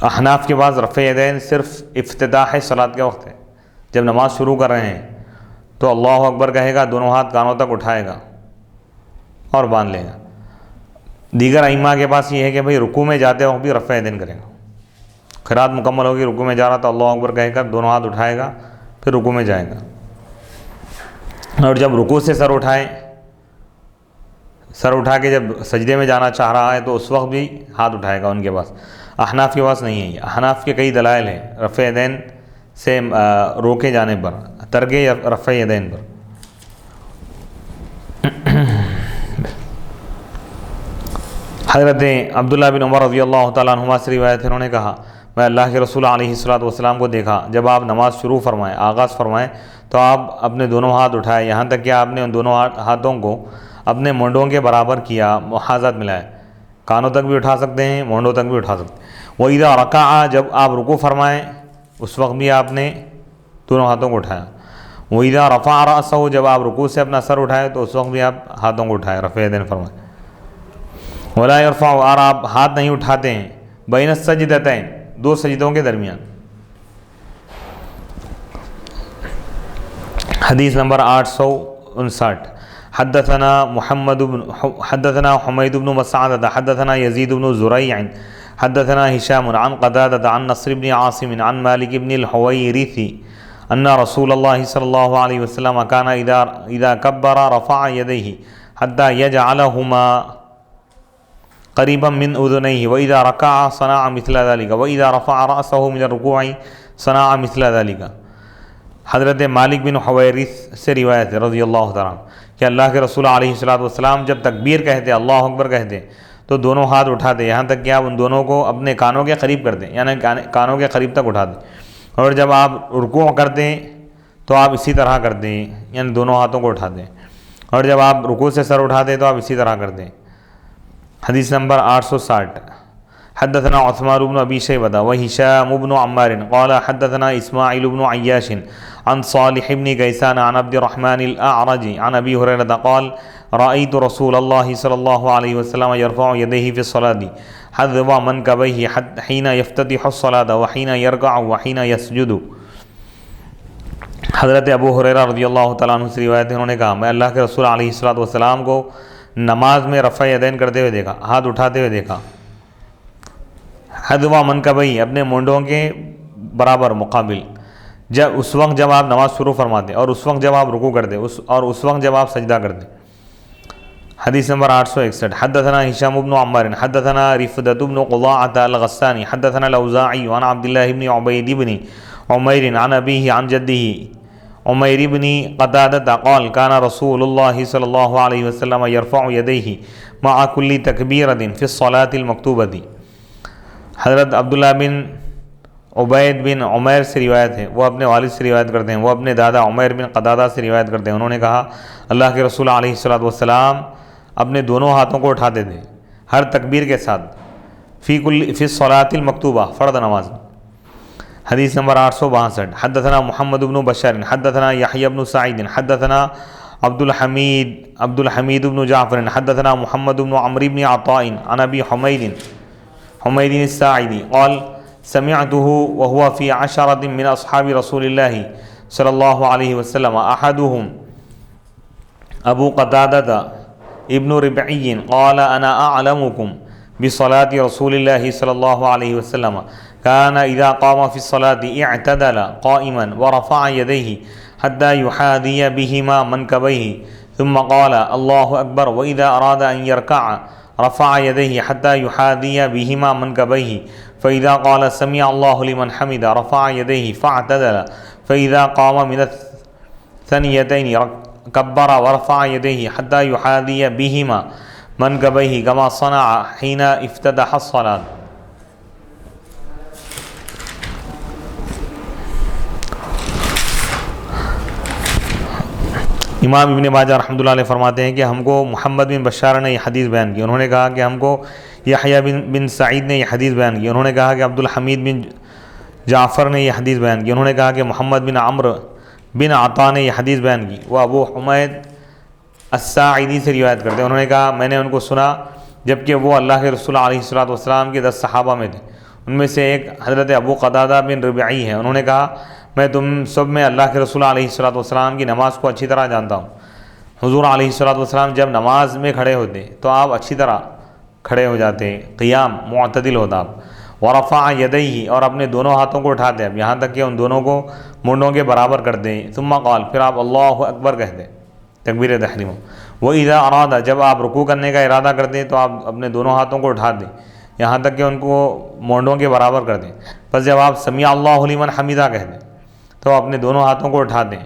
احناف کے بعد رفع یدین صرف افتتاح صلاۃ کے وقت ہے، جب نماز شروع کر رہے ہیں تو اللہ اکبر کہے گا، دونوں ہاتھ کانوں تک اٹھائے گا اور باندھ لے گا۔ دیگر ائمہ کے پاس یہ ہے کہ بھئی رکوع میں جاتے وقت بھی رفع یدین کرے گا، قرات مکمل ہوگی، رکوع میں جا رہا تو اللہ اکبر کہے کر دونوں ہاتھ اٹھائے گا، پھر رکوع میں جائے گا، اور جب رکوع سے سر اٹھا کے جب سجدے میں جانا چاہ رہا ہے تو اس وقت بھی ہاتھ اٹھائے گا۔ ان کے پاس، احناف کے پاس نہیں ہے یہ۔ احناف کے کئی دلائل ہیں رفع یدین سے روکے جانے پر، ترک رفع یدین پر۔ حضرت عبداللہ بن عمر رضی اللہ تعالیٰ عنہما سے روایت ہے، انہوں نے کہا میں اللہ کے رسول علیہ الصلوۃ والسلام کو دیکھا جب آپ نماز شروع فرمائیں، آغاز فرمائیں تو آپ اپنے دونوں ہاتھ اٹھائے یہاں تک کہ آپ نے ان دونوں ہاتھوں کو اپنے مونڈوں کے برابر کیا، محاذات ملائے، کانوں تک بھی اٹھا سکتے ہیں، مونڈوں تک بھی اٹھا سکتے ہیں۔ وَإِذَا رَكَعَ جب آپ رکوع فرمائیں اس وقت بھی آپ نے دونوں ہاتھوں کو اٹھایا۔ وَإِذَا رَفَعَ رَأْسَهُ جب آپ رکوع سے اپنا سر اٹھائے تو اس وقت بھی آپ ہاتھوں کو اٹھائے، رفع یدین فرمائیں۔ وَلَا يَرْفَعُ اور آپ ہاتھ نہیں اٹھاتے ہیں بین السجدتین دو سجدوں کے درمیان۔ حدیث نمبر 859۔ حدثنا حمید بن مسعدة حدثنا یزید بن زریع حدثنا هشام عن قتادة عن نصر بن عاصم عن مالك بن الحويرث ان رسول الله صلی اللہ علیہ وسلم كان اذا كبر رفع يديه حتى يجعلهما قریبا من اذنیہ واذا رکع صنع مثل ذلك واذا رفع رأسه من الرکوع صنع مثل ذلك۔ حضرت مالک بن حویرث سے روایت ہے رضی اللہ تعالیٰ کہ اللہ کے رسول علیہ الصلوۃ والسلام جب تکبیر کہتے اللہ اکبر کہتے تو دونوں ہاتھ اٹھاتے یہاں تک کہ آپ ان دونوں کو اپنے کانوں کے قریب کر دیں، یعنی کانوں کے قریب تک اٹھا دیں، اور جب آپ رکوع کرتے ہیں تو آپ اسی طرح کرتے ہیں، یعنی دونوں ہاتھوں کو اٹھاتے ہیں، اور جب آپ رکوع سے سر اٹھاتے ہیں تو آپ اسی طرح کرتے ہیں۔ حدیث نمبر 860۔ حدثنا عثمان بن ابی شیبہ وہشام بن عمار قال حدثنا اسماعیل بن عیاش عن صالح بن کیسان عن عبد الرحمن الاعرج عن ابی ہریرہ قال رأيت رسول اللہ صلی اللہ علیہ وسلم يرفع يديه في الصلاة حذو منکبیہ حين يفتتح الصلاة وحين يركع وحين يسجد۔ حضرت ابو ہریرہ رضی اللہ تعالیٰ عنہ سے روایت ہے، انہوں نے کہا میں اللہ کے رسول علیہ الصلوۃ والسلام کو نماز میں رفع یدین کرتے ہوئے دیکھا، ہاتھ اٹھاتے ہوئے دیکھا، حذو منکبیہ اپنے مونڈوں کے برابر مقابل، جب اس وقت جب آپ نماز شروع فرماتے اور اس وقت جب آپ رکوع کرتے اور اس وقت جب آپ سجدہ کرتے۔ حدیث نمبر 861۔ حدثنا ہشام بن عمار حدثنا رفدۃ بن قضاعۃ الغسانی حدثنا الاوزاعی عن عبد اللہ بن عبید بن عمیر عن ابیہ عن جدہ عمیر بن قتادہ قال كان رسول اللہ صلی اللہ علیہ وسلم يرفع يديه مع كل تکبیرۃ فی الصلاة المکتوبۃ۔ حضرت عبداللہ بن عبید بن عمیر سے روایت ہے، وہ اپنے والد سے روایت کرتے ہیں، وہ اپنے دادا عمیر بن قتادہ سے روایت کرتے ہیں، انہوں نے کہا اللہ کے رسول علیہ الصلوۃ والسلام اپنے دونوں ہاتھوں کو اٹھاتے تھے ہر تکبیر کے ساتھ فی الصلاة المکتوبہ فرض نماز۔ حدیث نمبر 862۔ حدثنا محمد بن بشار حدثنا یحیی بن سعید حدثنا عبد الحمید بن جعفر حدثنا محمد بن عمرو بن عطاء عن ابی حمید الساعدی قال سمعته وهو في عشرة من اصحاب رسول الله صلی اللہ علیہ وسلم احدهم ابو قتادہ ابن ربعی قال انا اعلمكم بصلاة رسول الله صلی اللہ علیہ وسلم كان اذا قام في الصلاة اعتدل قائما ورفع يديه حتى يحاذي بهما منكبيه ثم قال الله اکبر واذا اراد ان يركع رفع يديه حتى يحاذي بهما منكبيه فإذا قال سمع الله لمن حمد رفع يديه فاعتدل فإذا قام من الثنيتين كبر ورفع يديه حتى يحاذي بهما منكبيه كما صنع حين افتتح الصلاة۔ امام ابن ماجہ رحمۃ اللہ علیہ فرماتے ہیں کہ ہم کو محمد بن بشار نے یہ حدیث بیان کی، انہوں نے کہا کہ ہم کو یحییٰ بن سعید نے یہ حدیث بیان کی، انہوں نے کہا کہ عبد الحمید بن جعفر نے یہ حدیث بیان کی، انہوں نے کہا کہ محمد بن عمرو بن عطا نے یہ حدیث بیان کی، وہ ابو حمید الساعدی سے روایت کرتے ہیں، انہوں نے کہا میں نے ان کو سنا جبکہ وہ اللہ کے رسول علیہ الصلوۃ والسلام کے 10 صحابہ میں تھے، ان میں سے ایک حضرت ابو قتادہ بن ربعی ہے، انہوں نے کہا میں تم سب میں اللہ کے رسول علیہ الصلوۃ والسلام کی نماز کو اچھی طرح جانتا ہوں۔ حضور علیہ الصلوۃ والسلام جب نماز میں کھڑے ہوتے تو آپ اچھی طرح کھڑے ہو جاتے، قیام معتدل ہوتا آپ، ورفع یدیہ اور اپنے دونوں ہاتھوں کو اٹھاتے اب یہاں تک کہ ان دونوں کو مونڈوں کے برابر کر دیں، ثم قال پھر آپ اللہ اکبر کہتے تکبیر تحریم۔ وَإِذَا أَرَادَ جب آپ رکوع کرنے کا ارادہ کرتے تو آپ اپنے دونوں ہاتھوں کو اٹھا دیں یہاں تک کہ ان کو مونڈوں کے برابر کر دیں، پس جب آپ سمیع اللہ لمن حمیدہ کہہ دیں تو اپنے دونوں ہاتھوں کو اٹھا دیں،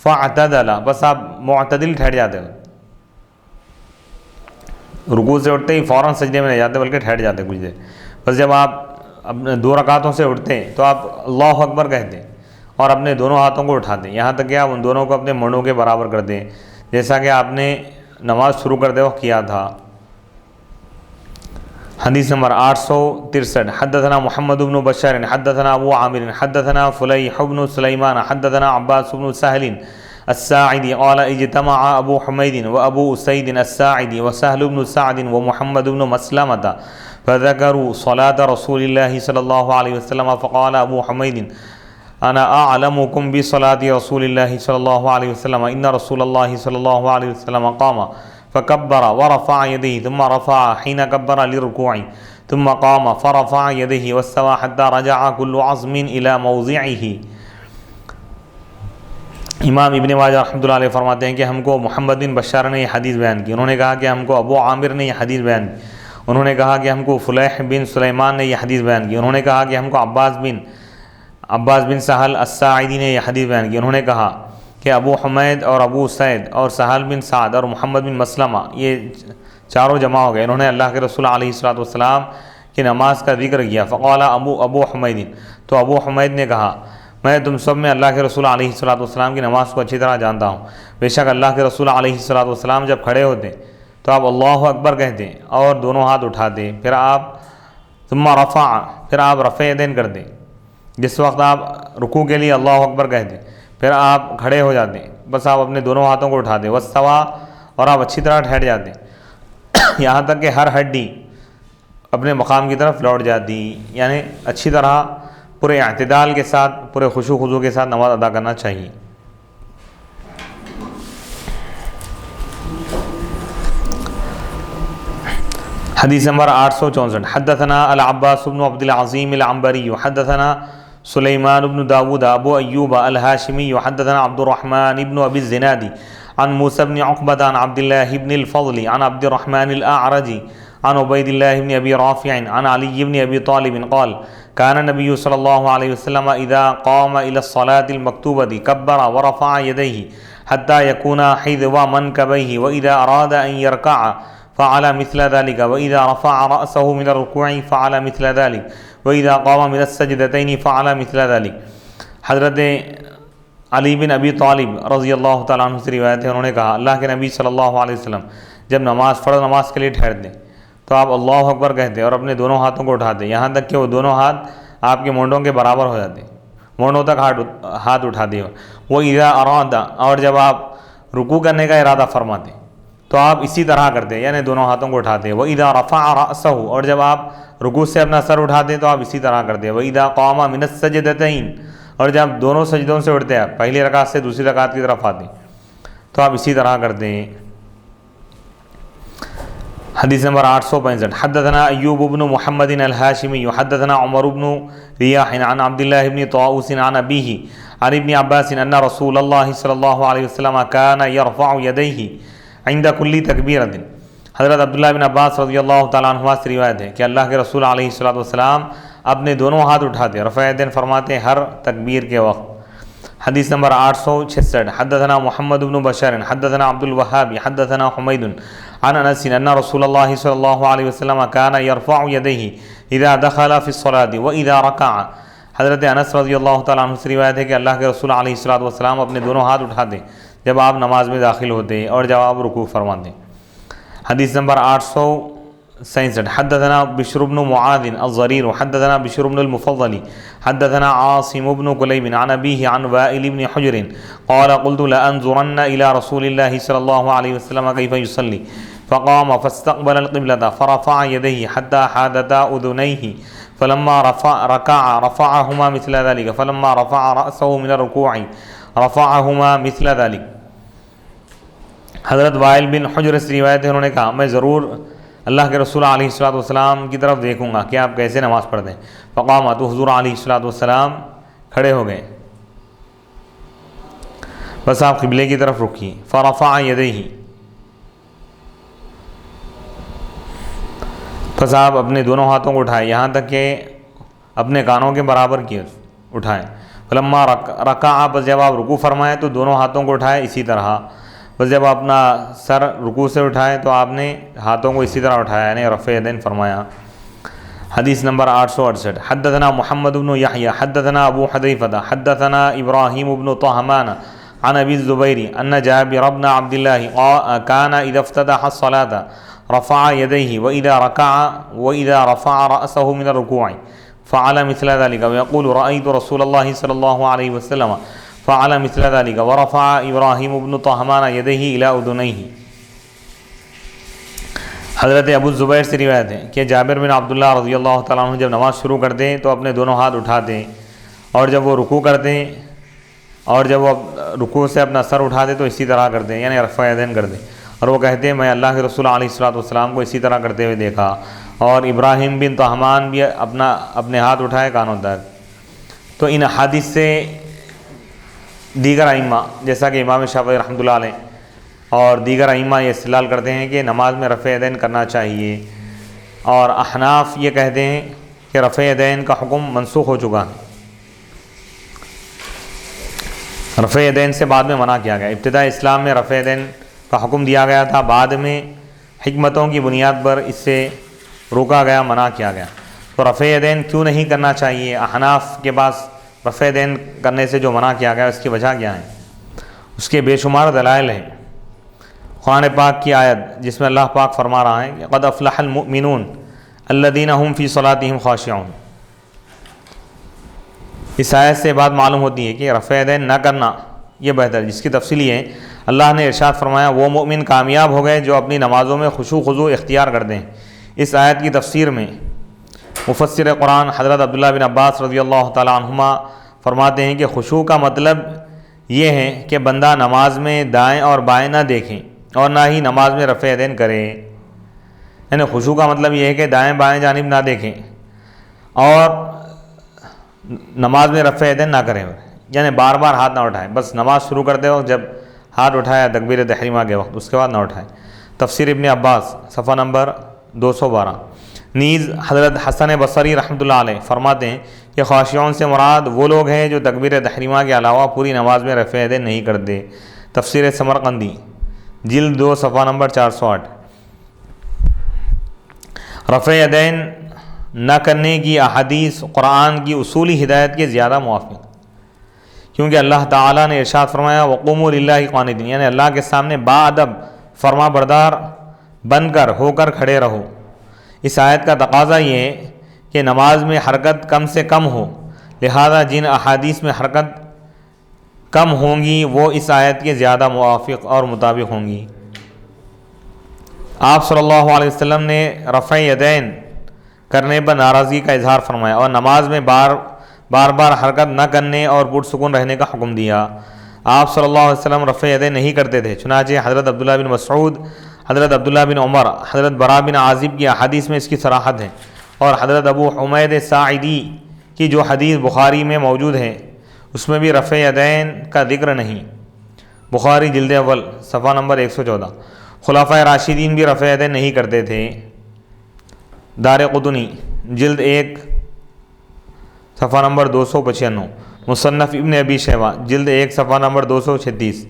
فاعتدل بس آپ معتدل ٹھہر جاتے ہو، رکوع سے اٹھتے ہی فوراً سجدے میں نہیں جاتے بلکہ ٹھہر جاتے کچھ دیر. بس جب آپ اپنے 2 رکعتوں سے اٹھتے ہیں تو آپ اللہ اکبر کہتے ہیں اور اپنے دونوں ہاتھوں کو اٹھاتے ہیں, یہاں تک کہ آپ ان دونوں کو اپنے منڈوں کے برابر کر دیں, جیسا کہ آپ نے نماز شروع کرتے وقت کیا تھا. حدیث نمبر 863. حدثنا محمد بن بشار حدثنا ابو عامر حدثنا فلیح بن سلیمان حدثنا عباس بن سهل الساعدي قال اجتمع ابو حمید وابو اسید الساعدي وسهل بن سعد ومحمد بن مسلمة فذكروا صلاة رسول الله صلى الله عليه وسلم فقال ابو حمید انا اعلمكم بصلاة رسول الله صلى الله عليه وسلم ان رسول الله صلى الله عليه وسلم قام فكبر ورفع يديه ثم رفع حين كبر للركوع ثم قام فرفع يديه واستوى حتى رجع كل عظم الى موضعه. امام ابن ماجہ رحمۃ اللہ علیہ فرماتے ہیں کہ ہم کو محمد بن بشار نے یہ حدیث بیان کی, انہوں نے کہا کہ ہم کو ابو عامر نے یہ حدیث بیان کی, انہوں نے کہا کہ ہم کو فلیح بن سلیمان نے یہ حدیث بیان کی, انہوں نے کہا کہ ہم کو عباس بن سہل الساعدی نے یہ حدیث بیان کی, انہوں نے کہا کہ ابو حمید اور ابو سعید اور سہل بن سعد اور محمد بن مسلمہ یہ چاروں جمع ہو گئے, انہوں نے اللہ کے رسول علیہ الصلوۃ والسلام کی نماز کا ذکر کیا. فقال ابو حمید, تو ابو حمید نے کہا میں تم سب میں اللہ کے رسول علیہ الصلوۃ والسلام کی نماز کو اچھی طرح جانتا ہوں, بے شک اللہ کے رسول علیہ الصلوۃ والسلام جب کھڑے ہوتے تو آپ اللہ اکبر کہتے اور دونوں ہاتھ اٹھاتے, پھر آپ رفع یدین کرتے, جس وقت آپ رکوع کے لیے اللہ اکبر کہتے پھر آپ کھڑے ہو جاتے, بس آپ اپنے دونوں ہاتھوں کو اٹھاتے واستوا, اور آپ اچھی طرح ٹھہر جاتے یہاں تک کہ ہر ہڈی اپنے مقام کی طرف لوٹ جاتی, یعنی اچھی طرح پورے اعتدال کے ساتھ پورے خشوع و خضوع کے ساتھ نماز ادا کرنا چاہیے. حدیث نمبر 864. حدثنا العباس بن عبد العظیم العنبری حدثنا سلیمان بن داود ابو ایوب الہاشمی حدثنا عبد الرحمن بن ابی الزناد عن موسى بن عقبة عن عبد الله بن الفضل عن عبد الرحمن الأعرج عن عبید اللہ بن ابی رافع عن علی بن ابی طالب قال كان النبي صلى الله عليه وسلم إذا قام إلى الصلاة المكتوبة كبر ورفع يديه حتى يكون حذو منكبيه وإذا أراد أن يركع فعل مثل ذلك وإذا رفع رأسه من الركوع فعل مثل ذلك وإذا قام من السجدتين فعل مثل ذلك. حضرت علی بن ابی طالب رضی اللہ تعالیٰ عنہ سے روایت ہے, انہوں نے کہا اللہ کے نبی صلی اللہ علیہ وسلم جب فرض نماز کے لیے ٹھہرتے تو آپ اللہ اکبر کہتے اور اپنے دونوں ہاتھوں کو اٹھاتے, یہاں تک کہ وہ دونوں ہاتھ آپ کے مونڈوں کے برابر ہو جاتے, مونڈوں تک ہاتھ اٹھاتے. وہ اذا اراد, اور جب آپ رکوع کرنے کا ارادہ فرماتے تو آپ اسی طرح کرتے, یعنی دونوں ہاتھوں کو اٹھاتے. وہ اذا رفع رأسہ, اور جب آپ رکوع سے اپنا سر اٹھاتے تو آپ اسی طرح کرتے. وہ اذا قام من السجدتین, اور جب دونوں سجدوں سے اٹھتے آپ پہلی رکعت سے دوسری رکعت کی طرف آتے تو آپ اسی طرح کرتے ہیں. حدیث نمبر 865. حدثنا ایوب بن محمد الہاشمی حدثنا عمر بن ریاح عن عبد الله بن طاؤوس عن ابیہ عن ابن عباس ان رسول اللہ صلی اللہ علیہ وسلم كان يرفع يديه عند كل تکبیرۃ. حضرت عبداللہ بن عباس رضی اللہ تعالیٰ عنہ سے روایت ہے کہ اللہ کے رسول علیہ الصلوۃ والسلام اپنے دونوں ہاتھ اٹھاتے, رفع یدین فرماتے ہر تکبیر کے وقت. حدیث نمبر 866. حدثنا محمد بن بشار حدثنا عبد الوهاب حدثنا حمید عن انس ان رسول اللہ صلی اللہ علیہ وسلم كان يرفع يديه اذا دخل في الصلاة واذا ركع. حضرت انس رضی اللہ تعالیٰ عنہ سے روایت ہے کہ اللہ کے رسول علیہ الصلوۃ والسلام اپنے دونوں ہاتھ اٹھاتے جب آپ نماز میں داخل ہوتے اور جب آپ رکوع فرماتے. حدیث نمبر 867. حدثنا بشر بن معاذ الضرير حدثنا بشر بن المفضل حدثنا عاصم بن كليب عن أبيه عن وائل بن حجر قال قلت لأنظرن إلى رسول الله صلى الله عليه وسلم كيف يصلي فقام فاستقبل القبلة فرفع يديه حتى حادتا أذنيه فلما ركع رفعهما مثل ذلك فلما رفع رأسه من الركوع رفعهما مثل ذلك. حضرت وائل بن حجر سے روایت ہے, انہوں نے کہا میں ضرور اللہ کے رسول علیہ الصلوۃ والسلام کی طرف دیکھوں گا کہ آپ کیسے نماز پڑھتے ہیں. فقام, تو حضور علیہ الصلوۃ والسلام کھڑے ہو گئے, بس آپ قبلے کی طرف رکیے. فرفع یدیہ, بس آپ اپنے دونوں ہاتھوں کو اٹھائے یہاں تک کہ اپنے کانوں کے برابر کیے اٹھائیں. فلما رکع, بس جب آپ رکوع فرمائیں تو دونوں ہاتھوں کو اٹھائے اسی طرح. بس جب اپنا سر رکوع سے اٹھائے تو آپ نے ہاتھوں کو اسی طرح اٹھایا، یعنی رفع یدین فرمایا۔ حدیث نمبر 868، حدثنا محمد بن یحییٰ حدثنا ابو حذیفہ حدثنا ابراہیم بن طہمان عن ابی الزبیر ان جابر بن عبد اللہ کان اذا افتتح الصلاة رفع يديه وإذا رفع رأسه من الركوع فعل مثل ذلك ويقول رأيت رسول الله صلى الله عليه وسلم فعل مثل ذلك ورفع إبراهيم بن طهمان يديه إلى أذنيه۔ حضرت ابو الزبیر سے روایت ہے کہ جابر بن عبداللہ رضی اللہ تعالیٰ عنہ جب نماز شروع کرتے تو اپنے دونوں ہاتھ اٹھاتے، اور جب وہ رکوع کرتے اور جب وہ رکوع سے اپنا سر اٹھاتے تو اسی طرح کرتے، یعنی رفع یدین کرتے، اور وہ کہتے ہیں میں اللہ کے رسول علیہ الصلوۃ والسلام کو اسی طرح کرتے ہوئے دیکھا، اور ابراہیم بن طہمان بھی اپنے ہاتھ اٹھائے کانوں تک۔ تو ان حدیث سے دیگر ائمہ جیسا کہ امام شافعی رحمۃ اللہ علیہ اور دیگر ائمہ یہ استدلال کرتے ہیں کہ نماز میں رفع یدین کرنا چاہیے، اور احناف یہ کہتے ہیں کہ رفع یدین کا حکم منسوخ ہو چکا ہے، رفع یدین سے بعد میں منع کیا گیا۔ ابتداء اسلام میں رفع یدین کا حکم دیا گیا تھا، بعد میں حکمتوں کی بنیاد پر اس سے روکا گیا، منع کیا گیا۔ تو رفع یدین کیوں نہیں کرنا چاہیے؟ احناف کے پاس رفع یدین کرنے سے جو منع کیا گیا اس کی وجہ کیا ہے؟ اس کے بے شمار دلائل ہیں۔ قرآن پاک کی آیت جس میں اللہ پاک فرما رہا ہے کہ قد افلح المؤمنون الذین هم فی صلاتهم خاشعون، اس آیت سے بات معلوم ہوتی ہے کہ رفع یدین نہ کرنا یہ بہتر، جس کی تفصیل یہ ہے اللہ نے ارشاد فرمایا وہ مومن کامیاب ہو گئے جو اپنی نمازوں میں خشوع خضوع اختیار کر دیں۔ اس آیت کی تفسیر میں مفسر قرآن حضرت عبداللہ بن عباس رضی اللہ تعالی عنہما فرماتے ہیں کہ خشوع کا مطلب یہ ہے کہ بندہ نماز میں دائیں اور بائیں نہ دیکھیں اور نہ ہی نماز میں رفع یدین کرے، یعنی خشوع کا مطلب یہ ہے کہ دائیں بائیں جانب نہ دیکھیں اور نماز میں رفع یدین نہ کریں، یعنی بار بار ہاتھ نہ اٹھائیں، بس نماز شروع کرتے وقت جب ہاتھ اٹھایا تکبیر تحریمہ کے وقت اس کے بعد نہ اٹھائیں۔ تفسیر ابن عباس صفحہ نمبر 212۔ نیز حضرت حسن بصری رحمۃ اللہ علیہ فرماتے ہیں کہ خاشعون سے مراد وہ لوگ ہیں جو تکبیر تحریمہ کے علاوہ پوری نماز میں رفع یدین نہیں کرتے۔ تفسیر سمرقندی جلد 2 صفحہ نمبر 408۔ رفع یدین نہ کرنے کی احادیث قرآن کی اصولی ہدایت کے زیادہ موافق، کیونکہ اللہ تعالیٰ نے ارشاد فرمایا وقوموا للہ قانتین، یعنی اللہ کے سامنے باادب فرما بردار بن کر ہو کر کھڑے رہو۔ اس آیت کا تقاضا یہ ہے کہ نماز میں حرکت کم سے کم ہو، لہذا جن احادیث میں حرکت کم ہوں گی وہ اس آیت کے زیادہ موافق اور مطابق ہوں گی۔ آپ صلی اللہ علیہ وسلم نے رفع یدین کرنے پر ناراضگی کا اظہار فرمایا اور نماز میں بار بار حرکت نہ کرنے اور پرسکون رہنے کا حکم دیا۔ آپ صلی اللہ علیہ وسلم رفع یدین نہیں کرتے تھے، چنانچہ حضرت عبداللہ بن مسعود، حضرت عبداللہ بن عمر، حضرت براء بن عازب کی احادیث میں اس کی صراحت ہے، اور حضرت ابو حمید ساعدی کی جو حدیث بخاری میں موجود ہے اس میں بھی رفع یدین کا ذکر نہیں۔ بخاری جلد اول صفحہ نمبر 114۔ خلفائے راشدین بھی رفع یدین نہیں کرتے تھے۔ دارقطنی جلد 1 صفحہ نمبر 295۔ مصنف ابن ابی شیبہ جلد 1 صفحہ نمبر 236۔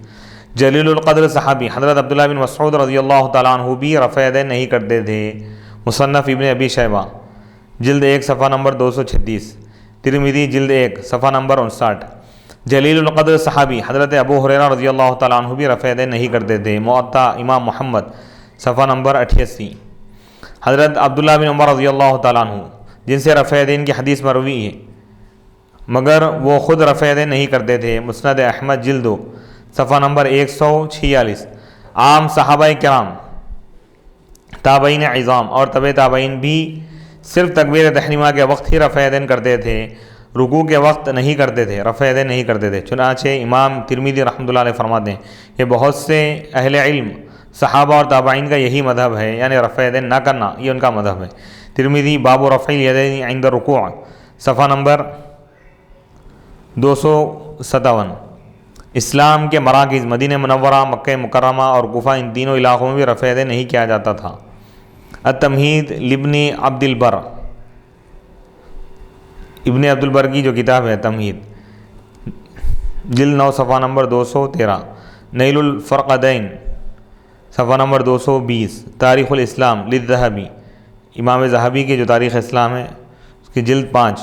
جلیل القدر صحابی حضرت عبداللہ بن مسعود رضی اللہ تعالیٰ عنہ بھی رفع یدین نہیں کرتے تھے۔ مصنف ابن ابی شیبہ جلد 1 صفحہ نمبر 236۔ ترمذی جلد 1 صفحہ نمبر 59۔ جلیل القدر صحابی حضرت ابو ہریرہ رضی اللہ تعالیٰ عنہ بھی رفع یدین نہیں کرتے تھے۔ موطا امام محمد صفحہ نمبر 88۔ حضرت عبداللہ بن عمر رضی اللہ تعالیٰ عنہ جن سے رفع یدین کی حدیث مروی ہے مگر وہ خود رفع یدین نہیں کرتے تھے۔ مسند احمد جلد 2 صفحہ نمبر 146۔ عام صحابہ کرام، تابعین عظام اور تبع تابعین بھی صرف تکبیر تحریمہ کے وقت ہی رفع یدین کرتے تھے، رکوع کے وقت نہیں کرتے تھے، رفع یدین نہیں کرتے تھے۔ چنانچہ امام ترمذی رحمۃ اللہ علیہ فرماتے ہیں کہ بہت سے اہل علم صحابہ اور تابعین کا یہی مذہب ہے، یعنی رفع یدین نہ کرنا یہ ان کا مذہب ہے۔ ترمذی باب رفع الیدین عند الرکوع صفحہ نمبر 257۔ اسلام کے مراکز مدینہ منورہ، مکہ مکرمہ اور کوفہ ان تینوں علاقوں میں بھی رفع یدین نہیں کیا جاتا تھا۔ التمہید لابن عبد البر، ابن عبد البر کی جو کتاب ہے تمہید، جلد 9 صفحہ نمبر 213۔ نیل الفرقدین صفحہ نمبر 220، تاریخ الاسلام للذہبی، امام ذہبی کی جو تاریخ اسلام ہے اس کی جلد 5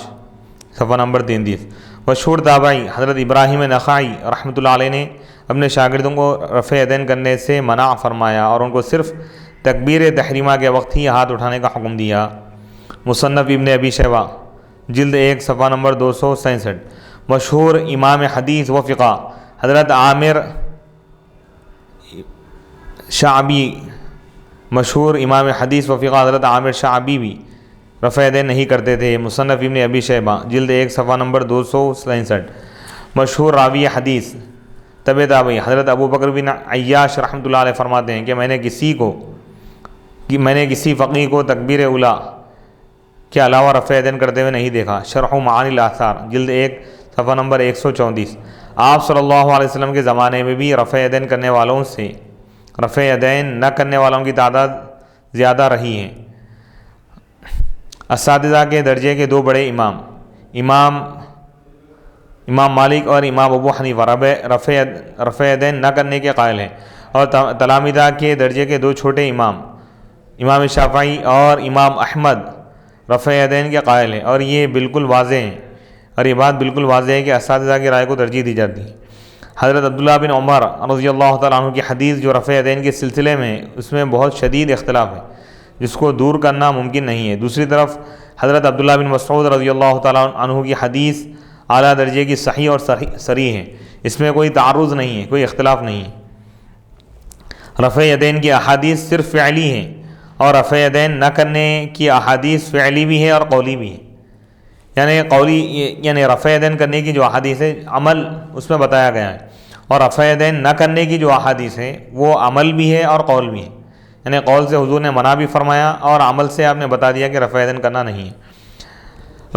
صفحہ نمبر 33۔ مشہور تابعی حضرت ابراہیم نخعی رحمۃ اللہ علیہ نے اپنے شاگردوں کو رفع یدین کرنے سے منع فرمایا اور ان کو صرف تکبیر تحریمہ کے وقت ہی ہاتھ اٹھانے کا حکم دیا۔ مصنف ابن ابی شیبہ جلد 1 صفحہ نمبر 267۔ مشہور امام حدیث و فقہ حضرت عامر شعبی، مشہور امام حدیث و فقہ حضرت عامر شعبی بھی رفع یدین نہیں کرتے تھے۔ مصنف ابن ابی شیبہ جلد 1 صفحہ نمبر 267۔ مشہور راوی حدیث تابعی حضرت ابو بکر بن عیاش رحمۃ اللہ علیہ فرماتے ہیں کہ میں نے کسی فقیہ کو تکبیر اولیٰ کے علاوہ رفع یدین کرتے ہوئے نہیں دیکھا۔ شرح معانی الاثار جلد 1 صفحہ نمبر 134۔ آپ صلی اللہ علیہ وسلم کے زمانے میں بھی رفع یدین کرنے والوں سے رفع یدین نہ کرنے والوں کی تعداد زیادہ رہی ہے۔ اساتذہ کے درجے کے دو بڑے امام مالک اور امام ابو حنیفہ رفع یدین نہ کرنے کے قائل ہیں، اور تلامذہ کے درجے کے دو چھوٹے امام شافعی اور امام احمد رفع یدین کے قائل ہیں، اور یہ بات بالکل واضح ہے کہ اساتذہ کی رائے کو ترجیح دی جاتی ہے۔ حضرت عبداللہ بن عمر رضی اللہ تعالیٰ عنہ کی حدیث جو رفع یدین کے سلسلے میں اس میں بہت شدید اختلاف ہے، جس کو دور کرنا ممکن نہیں ہے۔ دوسری طرف حضرت عبداللہ بن مسعود رضی اللہ تعالیٰ عنہ کی حدیث اعلیٰ درجے کی صحیح اور صریح ہے، اس میں کوئی تعارض نہیں ہے، کوئی اختلاف نہیں ہے۔ رفع یدین کی احادیث صرف فعلی ہیں، اور رفع یدین نہ کرنے کی احادیث فعلی بھی ہے اور قولی بھی ہے۔ یعنی رفع یدین کرنے کی جو احادیث ہے عمل اس میں بتایا گیا ہے، اور رفع یدین نہ کرنے کی جو احادیث ہے وہ عمل بھی ہے اور قول بھی ہے۔ یعنی قول سے حضور نے منع بھی فرمایا، اور عمل سے آپ نے بتا دیا کہ رفع یدین کرنا نہیں ہے۔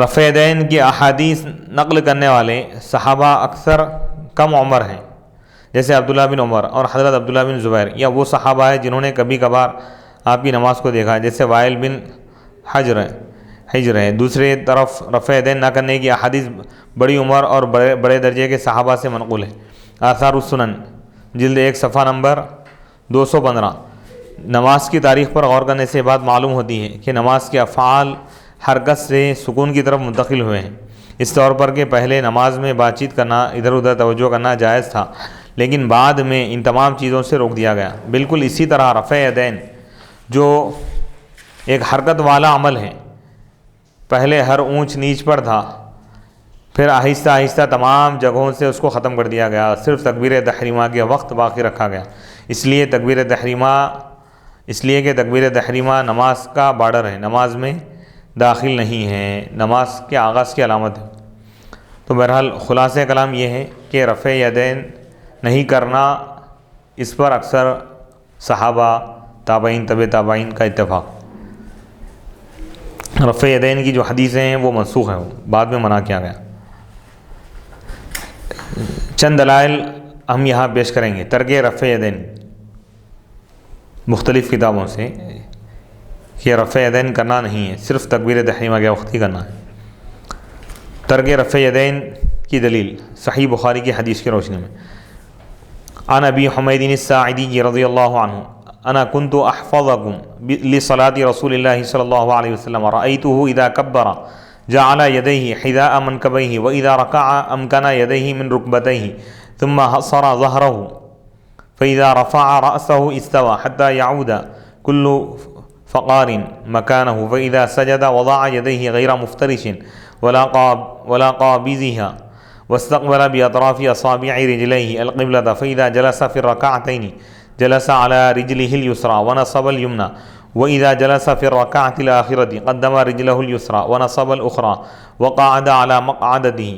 رفع یدین کی احادیث نقل کرنے والے صحابہ اکثر کم عمر ہیں، جیسے عبداللہ بن عمر اور حضرت عبداللہ بن زبیر، یا وہ صحابہ ہیں جنہوں نے کبھی کبھار آپ کی نماز کو دیکھا، جیسے وائل بن حجر ہے۔ دوسری طرف رفع یدین نہ کرنے کی احادیث بڑی عمر اور بڑے درجے کے صحابہ سے منقول ہے۔ آثار السنن جلد 1 صفحہ نمبر 215۔ نماز کی تاریخ پر غور کرنے سے بات معلوم ہوتی ہے کہ نماز کے افعال حرکت سے سکون کی طرف منتقل ہوئے ہیں، اس طور پر کہ پہلے نماز میں بات چیت کرنا، ادھر ادھر توجہ کرنا جائز تھا، لیکن بعد میں ان تمام چیزوں سے روک دیا گیا۔ بالکل اسی طرح رفع یدین جو ایک حرکت والا عمل ہے، پہلے ہر اونچ نیچ پر تھا، پھر آہستہ آہستہ تمام جگہوں سے اس کو ختم کر دیا گیا، صرف تکبیر تحریمہ کے وقت باقی رکھا گیا۔ اس لیے کہ تکبیر تحریمہ نماز کا بارڈر ہے، نماز میں داخل نہیں ہے، نماز کے آغاز کی علامت ہے۔ تو بہرحال خلاصہ کلام یہ ہے کہ رفع یدین نہیں کرنا، اس پر اکثر صحابہ، تابعین، طبع تابعین کا اتفاق۔ رفع یدین کی جو حدیثیں ہیں وہ منسوخ ہیں، بعد میں منع کیا گیا۔ چند دلائل ہم یہاں پیش کریں گے ترک رفع یدین مختلف کتابوں سے، کہ رفع یدین کرنا نہیں ہے، صرف تکبیر تحریمہ کے وقت ہی کرنا ہے۔ ترک رفع یدین کی دلیل صحیح بخاری کی حدیث کی روشنی میں، عن ابی حمید الساعدی رضی اللہ عنہ انا كنت احفظكم لصلاة رسول الله صلی اللہ علیہ وسلم رأيته اذا كبر جعل يديه حذاء منكبيه واذا ركع امكن يديه من ركبتيه ثم حصر ظهره فاذا رفع رأسه استوى حتى يعود كل فقار مكانه فاذا سجد وضع يديه غير مفترش ولا قابضها واستقبل بأطراف أصابع رجليه القبلة فإذا جلس في الركعتين جلس على رجله اليسرى ونصب اليمنى وإذا جلس في الركعة الآخرة قدم رجله اليسرى ونصب الأخرى وقعد على مقعدته۔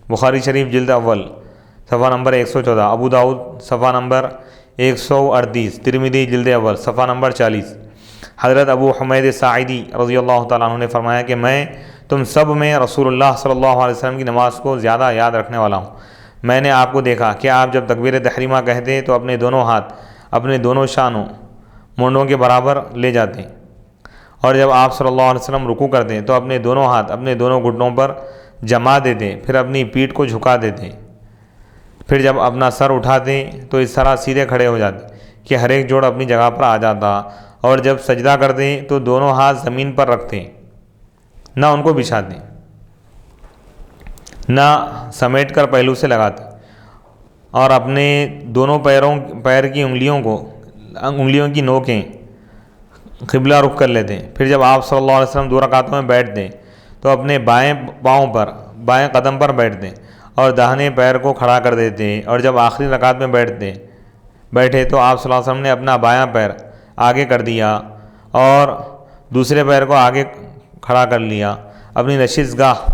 بخاری شریف جلد اول صفحہ نمبر 114، ابو داؤد صفحہ نمبر 138، ترمذی جلد اول صفحہ نمبر 40۔ حضرت ابو حمید ساعدی رضی اللہ تعالیٰ عنہ نے فرمایا کہ میں تم سب میں رسول اللہ صلی اللہ علیہ وسلم کی نماز کو زیادہ یاد رکھنے والا ہوں۔ میں نے آپ کو دیکھا کہ آپ جب تکبیر تحریمہ کہتے تو اپنے دونوں ہاتھ اپنے دونوں شانوں مونڈوں کے برابر لے جاتے، اور جب آپ صلی اللہ علیہ وسلم رکوع کرتے تو اپنے دونوں ہاتھ اپنے دونوں گھٹنوں پر جما دیتے، پھر اپنی پیٹھ کو جھکا دیتے، پھر جب اپنا سر اٹھاتے تو اس طرح سیدھے کھڑے ہو جاتے کہ ہر ایک جوڑ اپنی جگہ پر آ جاتا، اور جب سجدہ کرتے تو دونوں ہاتھ زمین پر رکھتے، نہ ان کو بچھاتے، نہ سمیٹ کر پہلو سے لگاتے، اور اپنے دونوں پیر کی انگلیوں کی نوکیں قبلہ رخ کر لیتے ہیں۔ پھر جب آپ صلی اللہ علیہ وسلم 2 رکعتوں میں بیٹھتے تو اپنے بائیں پاؤں پر، بائیں قدم پر بیٹھتے اور داہنے پیر کو کھڑا کر دیتے، اور جب آخری رکعت میں بیٹھے تو آپ صلی اللہ علیہ وسلم نے اپنا بایاں پیر آگے کر دیا اور دوسرے پیر کو آگے کھڑا کر لیا، اپنی نشست گاہ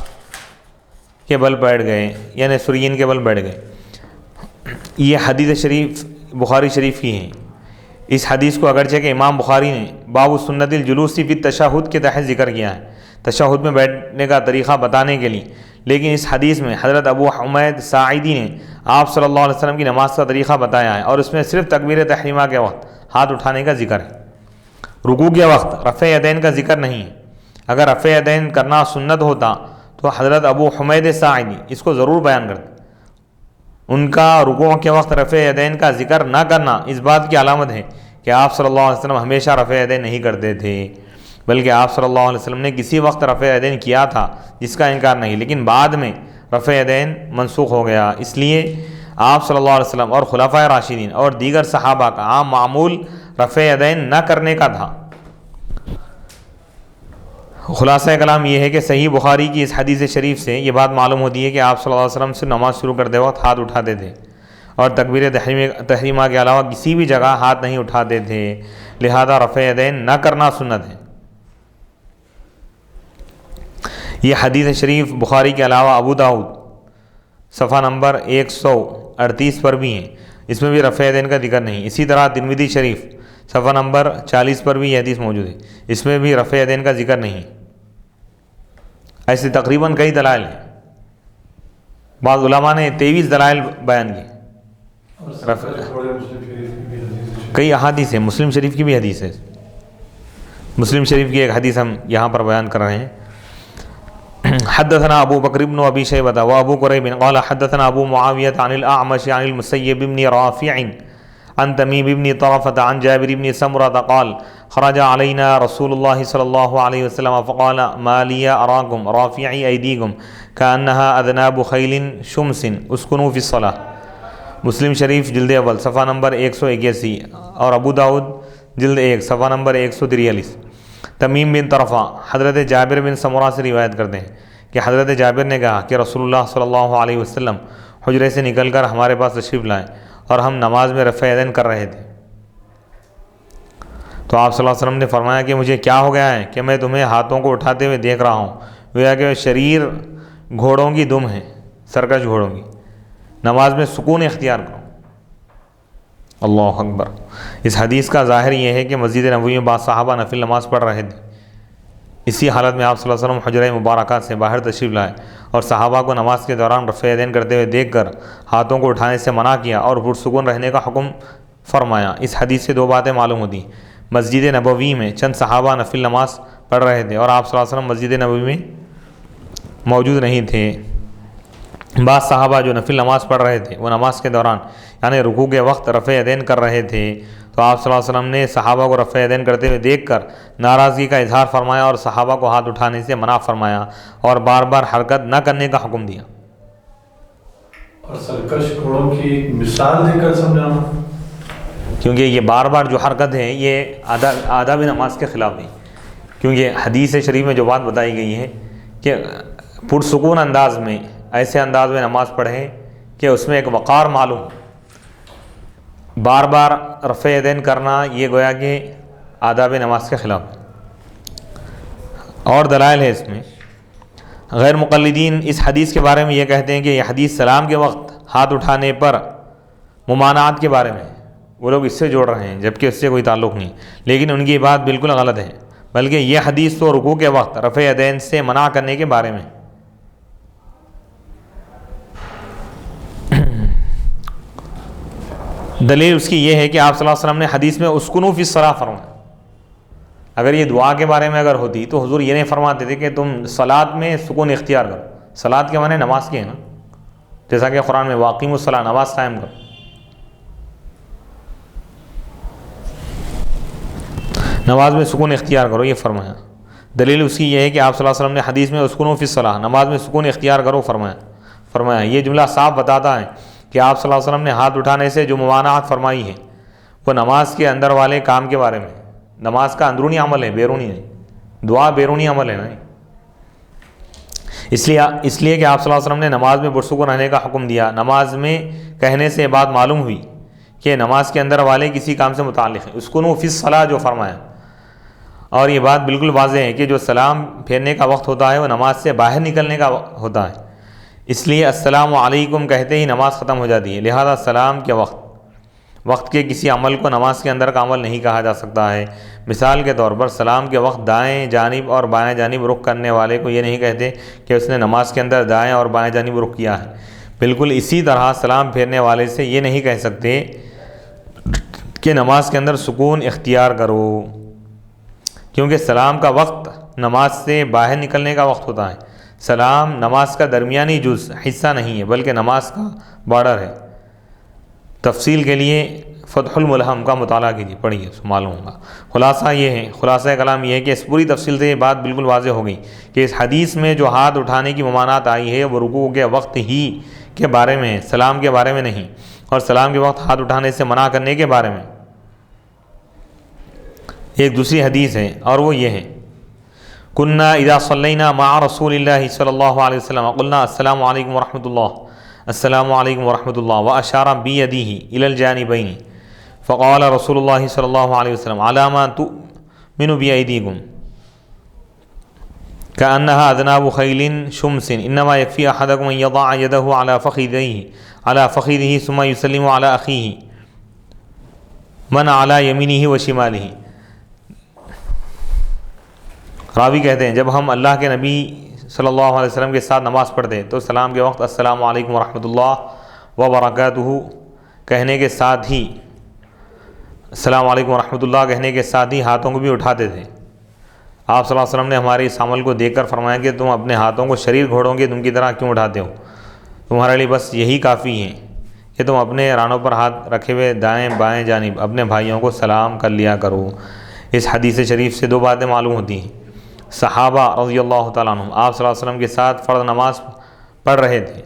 کے بل بیٹھ گئے، یعنی سرین کے بل بیٹھ گئے۔ یہ حدیث شریف بخاری شریف کی ہیں۔ اس حدیث کو اگرچہ کہ امام بخاری نے باب سنت الجلوس فی التشہد کے تحت ذکر کیا ہے، تشہد میں بیٹھنے کا طریقہ بتانے کے لیے، لیکن اس حدیث میں حضرت ابو حمید ساعدی نے آپ صلی اللہ علیہ وسلم کی نماز کا طریقہ بتایا ہے، اور اس میں صرف تکبیر تحریمہ کے وقت ہاتھ اٹھانے کا ذکر ہے، رکوع کے وقت رفع یدین کا ذکر نہیں ہے۔ اگر رفع یدین کرنا سنت ہوتا تو حضرت ابو حمید ساعدی اس کو ضرور بیان کرتے۔ ان کا رکوع کے وقت رفع یدین کا ذکر نہ کرنا اس بات کی علامت ہے کہ آپ صلی اللہ علیہ وسلم ہمیشہ رفع یدین نہیں کرتے تھے، بلکہ آپ صلی اللہ علیہ وسلم نے کسی وقت رفع یدین کیا تھا جس کا انکار نہیں، لیکن بعد میں رفع یدین منسوخ ہو گیا۔ اس لیے آپ صلی اللہ علیہ وسلم اور خلفائے راشدین اور دیگر صحابہ کا عام معمول رفع یدین نہ کرنے کا تھا۔ خلاصہ کلام یہ ہے کہ صحیح بخاری کی اس حدیث شریف سے یہ بات معلوم ہوتی ہے کہ آپ صلی اللہ علیہ وسلم سے نماز شروع کرتے وقت ہاتھ اٹھاتے تھے، اور تکبیر تحریمہ کے علاوہ کسی بھی جگہ ہاتھ نہیں اٹھاتے تھے، لہذا رفع یدین نہ کرنا سنت ہے۔ یہ حدیث شریف بخاری کے علاوہ ابو داؤد صفحہ نمبر 138 پر بھی ہیں، اس میں بھی رفع یدین کا ذکر نہیں۔ اسی طرح ترمذی شریف صفحہ نمبر 40 پر بھی یہ حدیث موجود ہے، اس میں بھی رفع یدین کا ذکر نہیں۔ ایسے تقریباً کئی دلائل ہیں، بعض علماء نے 23 دلائل بیان کیے۔ کئی احادیث ہیں، مسلم شریف کی بھی حدیث ہے، مسلم شریف کی ایک حدیث ہم یہاں پر بیان کر رہے ہیں۔ حدثنا ابو بکر بن ابی شیبہ و ابو قریب قال حدثنا ابو معاویہ عن الاعمش عن المسیب بن رافع عن تمیم بن طرفة عن جابر بن سمرة قال خرج علينا رسول الله صلى الله عليه وسلم فقال ما لي أراكم رافعي أيديكم كأنها أذناب خيل شمس اسكنوا في الصلاة۔ مسلم شریف جلد اول صفحہ نمبر 181 اور ابو داؤد جلد 1 صفحہ نمبر 143۔ تمیم بن طرفہ حضرت جابر بن سمرہ سے روایت کرتے ہیں کہ حضرت جابر نے کہا کہ رسول اللہ صلی اللہ علیہ وسلم حجرے سے نکل کر ہمارے پاس تشریف لائے اور ہم نماز میں رفع یدین کر رہے تھے، تو آپ صلی اللہ علیہ وسلم نے فرمایا کہ مجھے کیا ہو گیا ہے کہ میں تمہیں ہاتھوں کو اٹھاتے ہوئے دیکھ رہا ہوں، گویا کہ شریر گھوڑوں کی دم ہے، سرکش گھوڑوں کی، نماز میں سکون اختیار کرو۔ اللہ اکبر۔ اس حدیث کا ظاہر یہ ہے کہ مسجد نبوی میں بعض صحابہ نفل نماز پڑھ رہے تھے، اسی حالت میں آپ صلی اللہ علیہ وسلم حجرہ مبارکہ سے باہر تشریف لائے اور صحابہ کو نماز کے دوران رفع یدین کرتے ہوئے دیکھ کر ہاتھوں کو اٹھانے سے منع کیا اور پرسکون رہنے کا حکم فرمایا۔ اس حدیث سے 2 باتیں معلوم ہوتی ہیں۔ مسجد نبوی میں چند صحابہ نفل نماز پڑھ رہے تھے اور آپ صلی اللہ علیہ وسلم مسجد نبوی میں موجود نہیں تھے۔ بعض صحابہ جو نفل نماز پڑھ رہے تھے وہ نماز کے دوران یعنی رکوع کے وقت رفع یدین کر رہے تھے، تو آپ صلی اللہ علیہ وسلم نے صحابہ کو رفع یدین کرتے ہوئے دیکھ کر ناراضگی کا اظہار فرمایا اور صحابہ کو ہاتھ اٹھانے سے منع فرمایا اور بار بار حرکت نہ کرنے کا حکم دیا۔ اور سرکش گھوڑوں کی مثال دے کر سمجھانا، کیونکہ یہ بار بار جو حرکت ہے یہ آداب نماز کے خلاف ہے، کیونکہ حدیث شریف میں جو بات بتائی گئی ہے کہ پرسکون انداز میں ایسے انداز میں نماز پڑھیں کہ اس میں ایک وقار معلوم، بار بار رفع یدین کرنا یہ گویا کہ آداب نماز کے خلاف۔ اور دلائل ہے اس میں، غیر مقلدین اس حدیث کے بارے میں یہ کہتے ہیں کہ یہ حدیث سلام کے وقت ہاتھ اٹھانے پر ممانعت کے بارے میں، وہ لوگ اس سے جوڑ رہے ہیں جبکہ اس سے کوئی تعلق نہیں، لیکن ان کی بات بالکل غلط ہے، بلکہ یہ حدیث تو رکوع کے وقت رفع یدین سے منع کرنے کے بارے میں۔ دلیل اس کی یہ ہے کہ آپ صلی اللہ علیہ وسلم نے حدیث میں اسکنوا فی الصلاۃ فرمایا۔ اگر یہ دعا کے بارے میں اگر ہوتی تو حضور یہ نہیں فرماتے تھے کہ تم صلاۃ میں سکون اختیار کرو، صلاۃ کے معنی نماز کے ہیں نا، جیسا کہ قرآن میں واقیم الصلاۃ، نماز قائم کرو. نماز میں سکون اختیار کرو، یہ فرمایا. دلیل اس کی یہ ہے کہ آپ صلی اللہ علیہ وسلم نے حدیث میں اسکنوا فی الصلاۃ، نماز میں سکون اختیار کرو فرمایا. یہ جملہ صاف بتاتا ہے کہ آپ صلی اللہ علیہ وسلم نے ہاتھ اٹھانے سے جو ممانعت فرمائی ہے وہ نماز کے اندر والے کام کے بارے میں. نماز کا اندرونی عمل ہے، بیرونی نہیں. دعا بیرونی عمل ہے نا. اس لیے کہ آپ صلی اللہ علیہ وسلم نے نماز میں پرسکون رہنے کا حکم دیا. نماز میں کہنے سے بات معلوم ہوئی کہ نماز کے اندر والے کسی کام سے متعلق ہے. اسکنوا فی الصلاۃ جو فرمایا، اور یہ بات بالکل واضح ہے کہ جو سلام پھیرنے کا وقت ہوتا ہے وہ نماز سے باہر نکلنے کا ہوتا ہے. اس لیے السلام علیکم کہتے ہی نماز ختم ہو جاتی ہے. لہذا سلام کے وقت کے کسی عمل کو نماز کے اندر کا عمل نہیں کہا جا سکتا ہے. مثال کے طور پر سلام کے وقت دائیں جانب اور بائیں جانب رخ کرنے والے کو یہ نہیں کہتے کہ اس نے نماز کے اندر دائیں اور بائیں جانب رخ کیا ہے. بالکل اسی طرح سلام پھیرنے والے سے یہ نہیں کہہ سکتے کہ نماز کے اندر سکون اختیار کرو، کیونکہ سلام کا وقت نماز سے باہر نکلنے کا وقت ہوتا ہے. سلام نماز کا درمیانی جز حصہ نہیں ہے بلکہ نماز کا بارڈر ہے. تفصیل کے لیے فتح الملہم کا مطالعہ کیجیے، پڑھیے، معلوم ہوگا. خلاصہ کلام یہ ہے کہ اس پوری تفصیل سے یہ بات بالکل واضح ہو گئی کہ اس حدیث میں جو ہاتھ اٹھانے کی ممانعت آئی ہے وہ رکوع کے وقت ہی کے بارے میں ہے، سلام کے بارے میں نہیں. اور سلام کے وقت ہاتھ اٹھانے سے منع کرنے کے بارے میں ایک دوسری حدیث ہے، اور وہ یہ ہے: کننا اذا صلینا مع رسول اللہ صلی اللہ علیہ وسلم قلنا السلام علیکم ورحمۃ اللہ، السلام علیکم ورحمۃ اللہ، واشار بیدہ الی الجانبین، فقال رسول اللہ صلی اللہ علیہ وسلم علی ما تؤمن بایدیکم کأنها اذناب خیل شمس انما یکفی احدکم ان یضع یدہ علی فخذہ ثم یسلم علی اخیہ من علی یمینہ و شمالہ. راوی کہتے ہیں جب ہم اللہ کے نبی صلی اللہ علیہ وسلم کے ساتھ نماز پڑھتے تو سلام کے وقت السلام علیکم ورحمۃ اللہ وبرکاتہ کہنے کے ساتھ ہی السلام علیکم ورحمۃ اللہ کہنے کے ساتھ ہی ہاتھوں کو بھی اٹھاتے تھے. آپ صلی اللہ علیہ وسلم نے ہمارے اس عمل کو دیکھ کر فرمایا کہ تم اپنے ہاتھوں کو شریر گھوڑوں کے دم کی طرح کیوں اٹھاتے ہو؟ تمہارے لیے بس یہی کافی ہے کہ تم اپنے رانوں پر ہاتھ رکھے ہوئے دائیں بائیں جانب اپنے بھائیوں کو سلام کر لیا کرو. اس حدیث شریف سے دو باتیں معلوم ہوتی ہیں. صحابہ رضی اللہ تعالیٰ عنہم آپ صلی اللہ علیہ وسلم کے ساتھ فرض نماز پڑھ رہے تھے.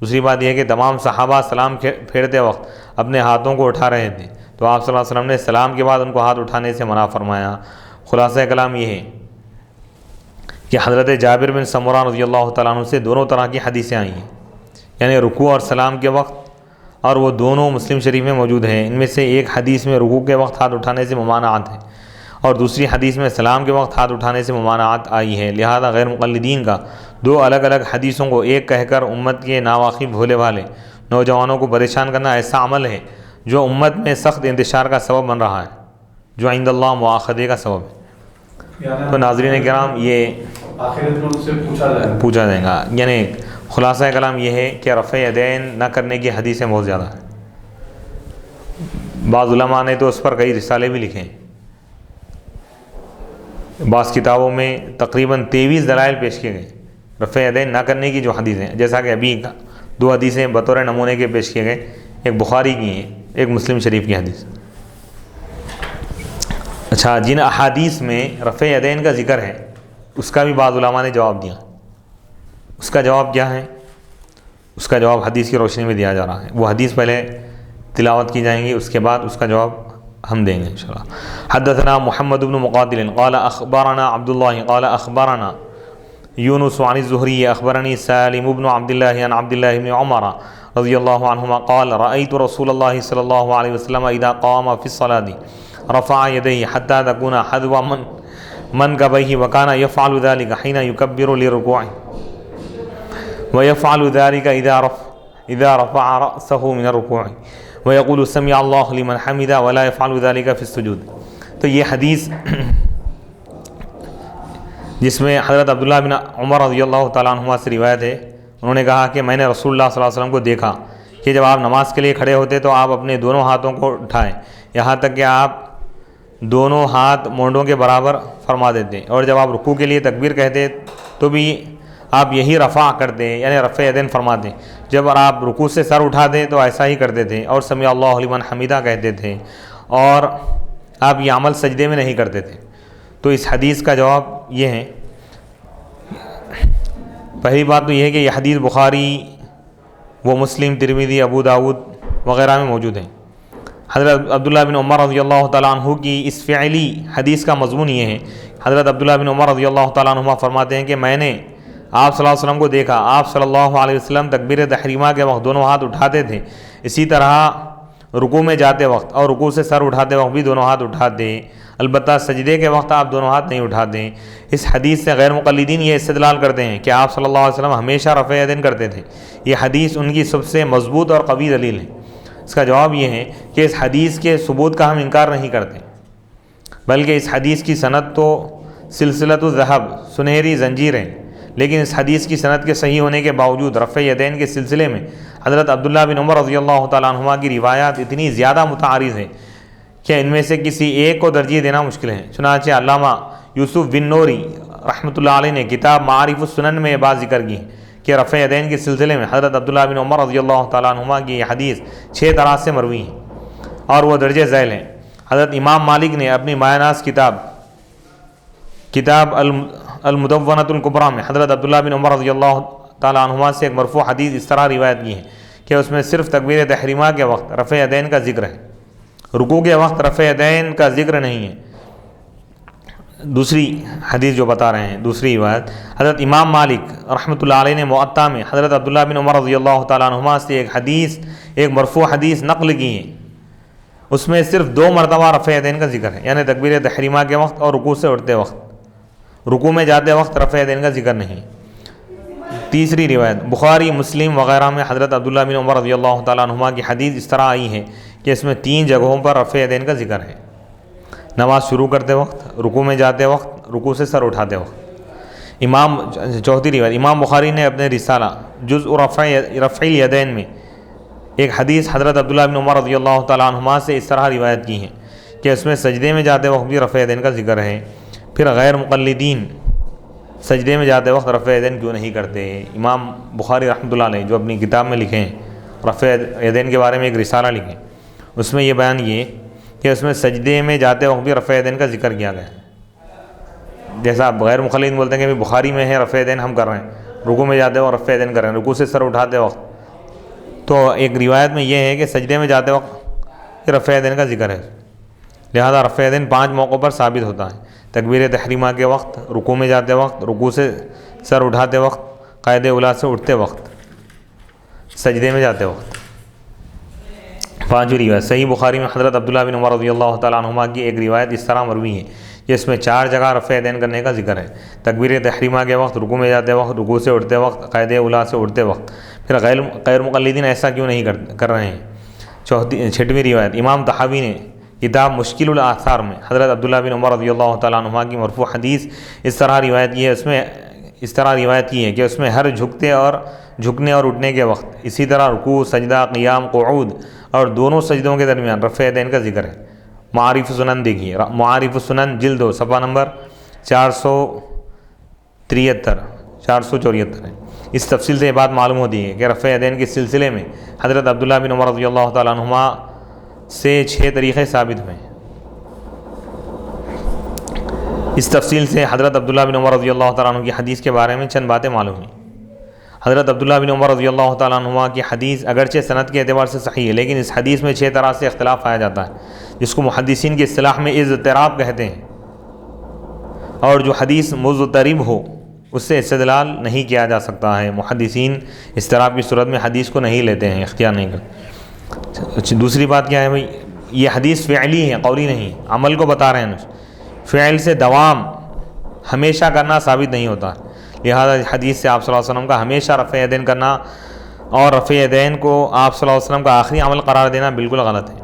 دوسری بات یہ ہے کہ تمام صحابہ سلام پھیرتے وقت اپنے ہاتھوں کو اٹھا رہے تھے، تو آپ صلی اللہ علیہ وسلم نے سلام کے بعد ان کو ہاتھ اٹھانے سے منع فرمایا. خلاصہ کلام یہ ہے کہ حضرت جابر بن سمرہ رضی اللہ تعالیٰ عنہ سے دونوں طرح کی حدیثیں آئی ہیں، یعنی رکوع اور سلام کے وقت، اور وہ دونوں مسلم شریف میں موجود ہیں. ان میں سے ایک حدیث میں رکوع کے وقت ہاتھ اٹھانے سے ممانعت ہے اور دوسری حدیث میں سلام کے وقت ہاتھ اٹھانے سے ممانعت آئی ہے. لہذا غیر مقلدین کا دو الگ الگ حدیثوں کو ایک کہہ کر امت کے ناواقف بھولے والے نوجوانوں کو پریشان کرنا ایسا عمل ہے جو امت میں سخت انتشار کا سبب بن رہا ہے، جو عند اللہ مواخذے کا سبب ہے. تو ناظرین کرام یہ آخرت میں ان سے پوچھا جائے گا. یعنی خلاصہ کلام یہ ہے کہ رفع یدین نہ کرنے کی حدیثیں بہت زیادہ ہیں. بعض علماء نے تو اس پر کئی رسالے بھی لکھے ہیں. بعض کتابوں میں تقریباً 23 دلائل پیش کیے گئے رفع یدین نہ کرنے کی جو حدیثیں، جیسا کہ ابھی دو حدیثیں بطور نمونے کے پیش کیے گئے، ایک بخاری کی ہیں، ایک مسلم شریف کی حدیث. اچھا، جن احادیث میں رفع یدین کا ذکر ہے اس کا بھی بعض علماء نے جواب دیا. اس کا جواب کیا ہے؟ اس کا جواب حدیث کی روشنی میں دیا جا رہا ہے. وہ حدیث پہلے تلاوت کی جائیں گی، اس کے بعد اس کا جواب ہم دیں گے انشاءاللہ. حدثنا محمد بن مقاتل قال اخبرنا عبد الله قال اخبرنا يونس عن الزهري اخبرني سالم بن عبد الله عن عبد الله بن عمر رضي الله عنهما قال رأيت رسول الله صلى الله عليه وسلم اذا قام في الصلاة رفع يديه حتى تكون حذو منكبيه وكان يفعل ذلك حين يكبر للركوع ويفعل ذلك اذا رفع رأسه من الركوع ويقول سمع الله لمن حمده ولا يفعل ذلك في السجود. تو یہ حدیث جس میں حضرت عبداللہ بن عمر رضی اللہ تعالیٰ عنہما سے روایت ہے، انہوں نے کہا کہ میں نے رسول اللہ صلی اللہ علیہ وسلم کو دیکھا کہ جب آپ نماز کے لیے کھڑے ہوتے تو آپ اپنے دونوں ہاتھوں کو اٹھائیں یہاں تک کہ آپ دونوں ہاتھ مونڈوں کے برابر فرما دیتے، اور جب آپ رکوع کے لیے تکبیر کہتے تو بھی آپ یہی رفع کرتے ہیں، یعنی رفع یدین فرماتے ہیں. جب آپ رکوع سے سر اٹھا دیں تو ایسا ہی کرتے تھے، اور سمیع اللہ لمن حمیدہ کہتے تھے، اور آپ یہ عمل سجدے میں نہیں کرتے تھے. تو اس حدیث کا جواب یہ ہے، پہلی بات تو یہ ہے کہ یہ حدیث بخاری و مسلم، ترمذی، ابو داؤد وغیرہ میں موجود ہیں. حضرت عبداللہ بن عمر رضی اللہ تعالیٰ عنہ کی اس فعلی حدیث کا مضمون یہ ہے. حضرت عبداللہ بن عمر رضی اللہ تعالیٰ عنہ فرماتے ہیں کہ میں نے آپ صلی اللہ علیہ وسلم کو دیکھا، آپ صلی اللہ علیہ وسلم تکبیر تحریمہ کے وقت دونوں ہاتھ اٹھاتے تھے، اسی طرح رکوع میں جاتے وقت اور رکوع سے سر اٹھاتے وقت بھی دونوں ہاتھ اٹھاتے، البتہ سجدے کے وقت آپ دونوں ہاتھ نہیں اٹھاتے. اس حدیث سے غیر مقلدین یہ استدلال کرتے ہیں کہ آپ صلی اللہ علیہ وسلم ہمیشہ رفع یدین کرتے تھے. یہ حدیث ان کی سب سے مضبوط اور قوی دلیل ہے. اس کا جواب یہ ہے کہ اس حدیث کے ثبوت کا ہم انکار نہیں کرتے، بلکہ اس حدیث کی سند تو سلسلۃ الذہب، سنہری زنجیر ہے. لیکن اس حدیث کی سند کے صحیح ہونے کے باوجود رفع یدین کے سلسلے میں حضرت عبداللہ بن عمر رضی اللہ تعالیٰ عنہما کی روایات اتنی زیادہ متعارض ہیں کہ ان میں سے کسی ایک کو ترجیح دینا مشکل ہے. چنانچہ علامہ یوسف بن نوری رحمۃ اللہ علیہ نے کتاب معارف السنن میں یہ بات ذکر کی کہ رفع یدین کے سلسلے میں حضرت عبداللہ بن عمر رضی اللہ تعالیٰ عنہما کی یہ حدیث 6 طرح سے مروی ہیں اور وہ درجہ ذیل ہیں. حضرت امام مالک نے اپنی مایہ کتاب المدونۃ الکبریٰ میں حضرت عبداللہ بن عمر رضی اللہ تعالیٰ عنہما سے ایک مرفوع حدیث اس طرح روایت کی ہے کہ اس میں صرف تکبیر تحریمہ کے وقت رفع یدین کا ذکر ہے، رکوع کے وقت رفع یدین کا ذکر نہیں ہے. دوسری حدیث جو بتا رہے ہیں، دوسری روایت، حضرت امام مالک رحمۃ اللہ علیہ نے موطا میں حضرت عبداللہ بن عمر رضی اللہ تعالیٰ عنہما سے ایک مرفوع حدیث نقل کی ہے. اس میں صرف 2 مرتبہ رفع یدین کا ذکر ہے، یعنی تکبیر تحریمہ کے وقت اور رکوع سے اٹھتے وقت. رکوع میں جاتے وقت رفع یدین کا ذکر نہیں. تیسری روایت بخاری، مسلم وغیرہ میں حضرت عبداللہ بن عمر رضی اللہ تعالیٰ عنہما کی حدیث اس طرح آئی ہے کہ اس میں 3 جگہوں پر رفع یدین کا ذکر ہے: نماز شروع کرتے وقت، رکوع میں جاتے وقت، رکوع سے سر اٹھاتے وقت. چوتھی روایت امام بخاری نے اپنے رسالہ جزء رفع الیدین میں ایک حدیث حضرت عبداللہ بن عمر رضی اللہ تعالیٰ عنہما سے اس طرح روایت کی ہے کہ اس میں سجدے میں جاتے وقت بھی رفع یدین کا ذکر ہے. پھر غیر مقلدین سجدے میں جاتے وقت رفع یدین کیوں نہیں کرتے؟ امام بخاری رحمۃ اللہ علیہ جو اپنی کتاب میں لکھے ہیں، رفع یدین کے بارے میں ایک رسالہ لکھیں، اس میں یہ بیان یہ کہ اس میں سجدے میں جاتے وقت بھی رفع یدین کا ذکر کیا گیا ہے. جیسا آپ غیر مقلدین بولتے ہیں کہ بخاری میں ہے رفع یدین ہم کر رہے ہیں، رکوع میں جاتے وقت رفع یدین کر رہے ہیں، رکوع سے سر اٹھاتے وقت. تو ایک روایت میں یہ ہے کہ سجدے میں جاتے وقت رفع یدین کا ذکر ہے، لہذا رفع یدین 5 موقعوں پر ثابت ہوتا ہے: تکبیر تحریمہ کے وقت، رکوع میں جاتے وقت، رکوع سے سر اٹھاتے وقت، قائد اولیٰ سے اٹھتے وقت، سجدے میں جاتے وقت. 5ویں روایت صحیح بخاری میں حضرت عبداللہ بن عمر رضی اللہ تعالیٰ عنہما کی ایک روایت اس طرح مروی ہے کہ اس میں 4 جگہ رفع یدین کرنے کا ذکر ہے: تکبیر تحریمہ کے وقت، رکوع میں جاتے وقت، رکوع سے اٹھتے وقت، قائد اولیٰ سے اٹھتے وقت. پھر غیر مقلدین ایسا کیوں نہیں کر رہے ہیں؟ 6ویں روایت امام طحاوی نے کتاب مشکل الآثار میں حضرت عبداللہ بن عمر رضی اللہ تعالیٰ عنہما کی مرفوع حدیث اس طرح روایت کی ہے کہ اس میں ہر جھکنے اور اٹھنے کے وقت، اسی طرح رکوع، سجدہ، قیام، قعود اور دونوں سجدوں کے درمیان رفع یدین کا ذکر ہے. معارف السنن دیکھیے، معارف السنن جلد 2 صفحہ نمبر 474 ہے. اس تفصیل سے یہ بات معلوم ہوتی ہے کہ رفع یدین کے سلسلے میں حضرت عبداللہ بن عمر رضی اللہ تعالیٰ عنہما سے 6 طریقے ثابت ہوئے ہیں. اس تفصیل سے حضرت عبداللہ بن عمر رضی اللہ تعالیٰ عنہ کی حدیث کے بارے میں چند باتیں معلوم ہیں. حضرت عبداللہ بن عمر رضی اللہ تعالیٰ عنہ کی حدیث اگرچہ سند کے اعتبار سے صحیح ہے، لیکن اس حدیث میں 6 طرح سے اختلاف پایا جاتا ہے، جس کو محدثین کی اصطلاح میں اضطراب کہتے ہیں. اور جو حدیث مضطرب ہو اس سے استدلال نہیں کیا جا سکتا ہے. محدثین اضطراب کی صورت میں حدیث کو نہیں لیتے ہیں، اختیار نہیں کرتے. دوسری بات کیا ہے بھائی، یہ حدیث فعلی ہے، قولی نہیں، عمل کو بتا رہے ہیں. فعل سے دوام ہمیشہ کرنا ثابت نہیں ہوتا، لہذا حدیث سے آپ صلی اللہ علیہ وسلم کا ہمیشہ رفع یدین کرنا اور رفع یدین کو آپ صلی اللہ علیہ وسلم کا آخری عمل قرار دینا بالکل غلط ہے.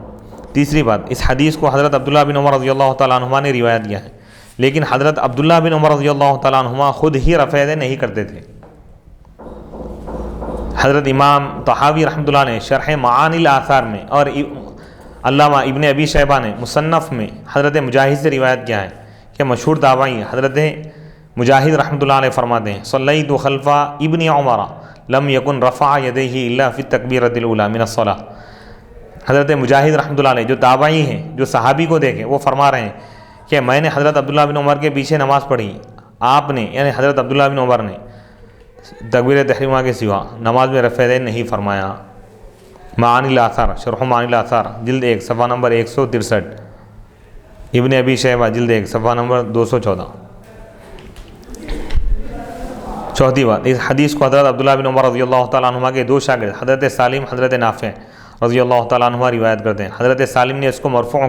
تیسری بات، اس حدیث کو حضرت عبداللہ بن عمر رضی اللہ تعالیٰ عنہما نے روایت کیا ہے، لیکن حضرت عبداللہ بن عمر رضی اللہ تعالیٰ عنہما خود ہی رفع یدین نہیں کرتے تھے. حضرت امام طحاوی رحمۃ اللہ نے شرح معانی الآثار میں اور علامہ ابن ابی شیبہ نے مصنف میں حضرت مجاہد سے روایت کیا ہے کہ مشہور تابعی حضرت مجاہد رحمۃ اللہ علیہ فرماتے ہیں صلیت خلف ابن عمر لم یکن رفع یدیہ الا فی التکبیرۃ الاولی من الصلاۃ۔ حضرت مجاہد رحمۃ اللہ علیہ جو تابعی ہیں، جو صحابی کو دیکھیں، وہ فرما رہے ہیں کہ میں نے حضرت عبداللہ بن عمر کے پیچھے نماز پڑھی، آپ نے یعنی حضرت عبداللہ بن عمر نے تکبیر تحریمہ کے سوا نماز میں رفع یدین نہیں فرمایا۔ معانی الاثار، شرح معانی الاثار جلد 1 صفحہ نمبر 163، ابن ابی شیبہ جلد 1 صفحہ نمبر 214۔ چوتھی بات، اس حدیث کو حضرت عبداللہ بن عمر رضی اللہ تعالیٰ عنہما کے دو شاگرد حضرت سالم، حضرت نافع رضی اللہ تعالیٰ عنہما روایت کرتے ہیں۔ حضرت سالم نے اس کو مرفوع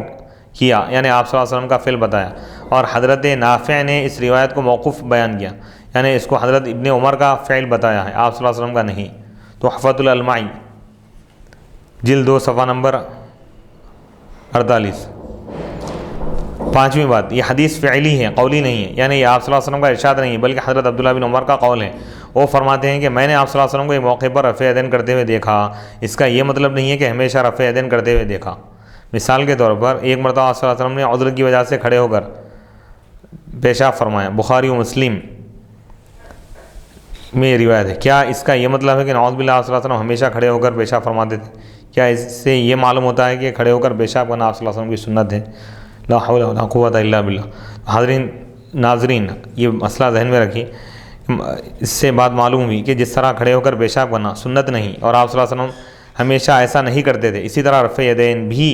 کیا، یعنی آپ صلی اللہ علیہ وسلم کا فعل بتایا، اور حضرت نافع نے اس روایت کو موقوف بیان کیا، یعنی اس کو حضرت ابن عمر کا فعل بتایا ہے، آپ صلی اللہ علیہ وسلم کا نہیں۔ تحفۃ العلمائی جلد 2 صفحہ نمبر 48۔ پانچویں بات، یہ حدیث فعلی ہے، قولی نہیں ہے، یعنی یہ آپ صلی اللہ علیہ وسلم کا ارشاد نہیں ہے بلکہ حضرت عبداللہ بن عمر کا قول ہے۔ وہ فرماتے ہیں کہ میں نے آپ صلی اللہ علیہ وسلم کو ایک موقع پر رفع یدین کرتے ہوئے دیکھا۔ اس کا یہ مطلب نہیں ہے کہ ہمیشہ رفع یدین کرتے ہوئے دیکھا۔ مثال کے طور پر ایک مرتبہ آپ صلی اللہ علیہ وسلم نے عذر کی وجہ سے کھڑے ہو کر پیشاب فرمایا، بخاری و مسلم میں یہ روایت ہے۔ کیا اس کا یہ مطلب ہے کہ نعوذ باللہ آپ صلی اللہ علیہ وسلم ہمیشہ کھڑے ہو کر پیشاب فرماتے تھے؟ کیا اس سے یہ معلوم ہوتا ہے کہ کھڑے ہو کر پیشاب کرنا آپ صلی اللہ علیہ وسلم کی سنت ہے؟ لا حول ولا قوت الا باللہ۔ حاضرین ناظرین، یہ مسئلہ ذہن میں رکھیے، اس سے بات معلوم ہوئی کہ جس طرح کھڑے ہو کر پیشاب کرنا سنت نہیں، اور آپ صلی اللہ علیہ وسلم ہمیشہ ایسا نہیں کرتے تھے، اسی طرح رفع یدین بھی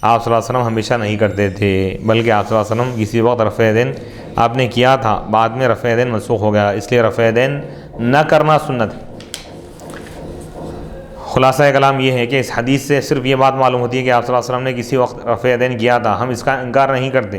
آپ صلی اللہ علیہ وسلم ہمیشہ نہیں کرتے تھے، بلکہ آپ صلی اللہ علیہ وسلم کسی وقت رفع یدین آپ نے کیا تھا، بعد میں رفع یدین منسوخ ہو گیا، اس لیے رفع یدین نہ کرنا سنت ہے۔ خلاصہ کلام یہ ہے کہ اس حدیث سے صرف یہ بات معلوم ہوتی ہے کہ آپ صلی اللہ علیہ وسلم نے کسی وقت رفع یدین کیا تھا، ہم اس کا انکار نہیں کرتے،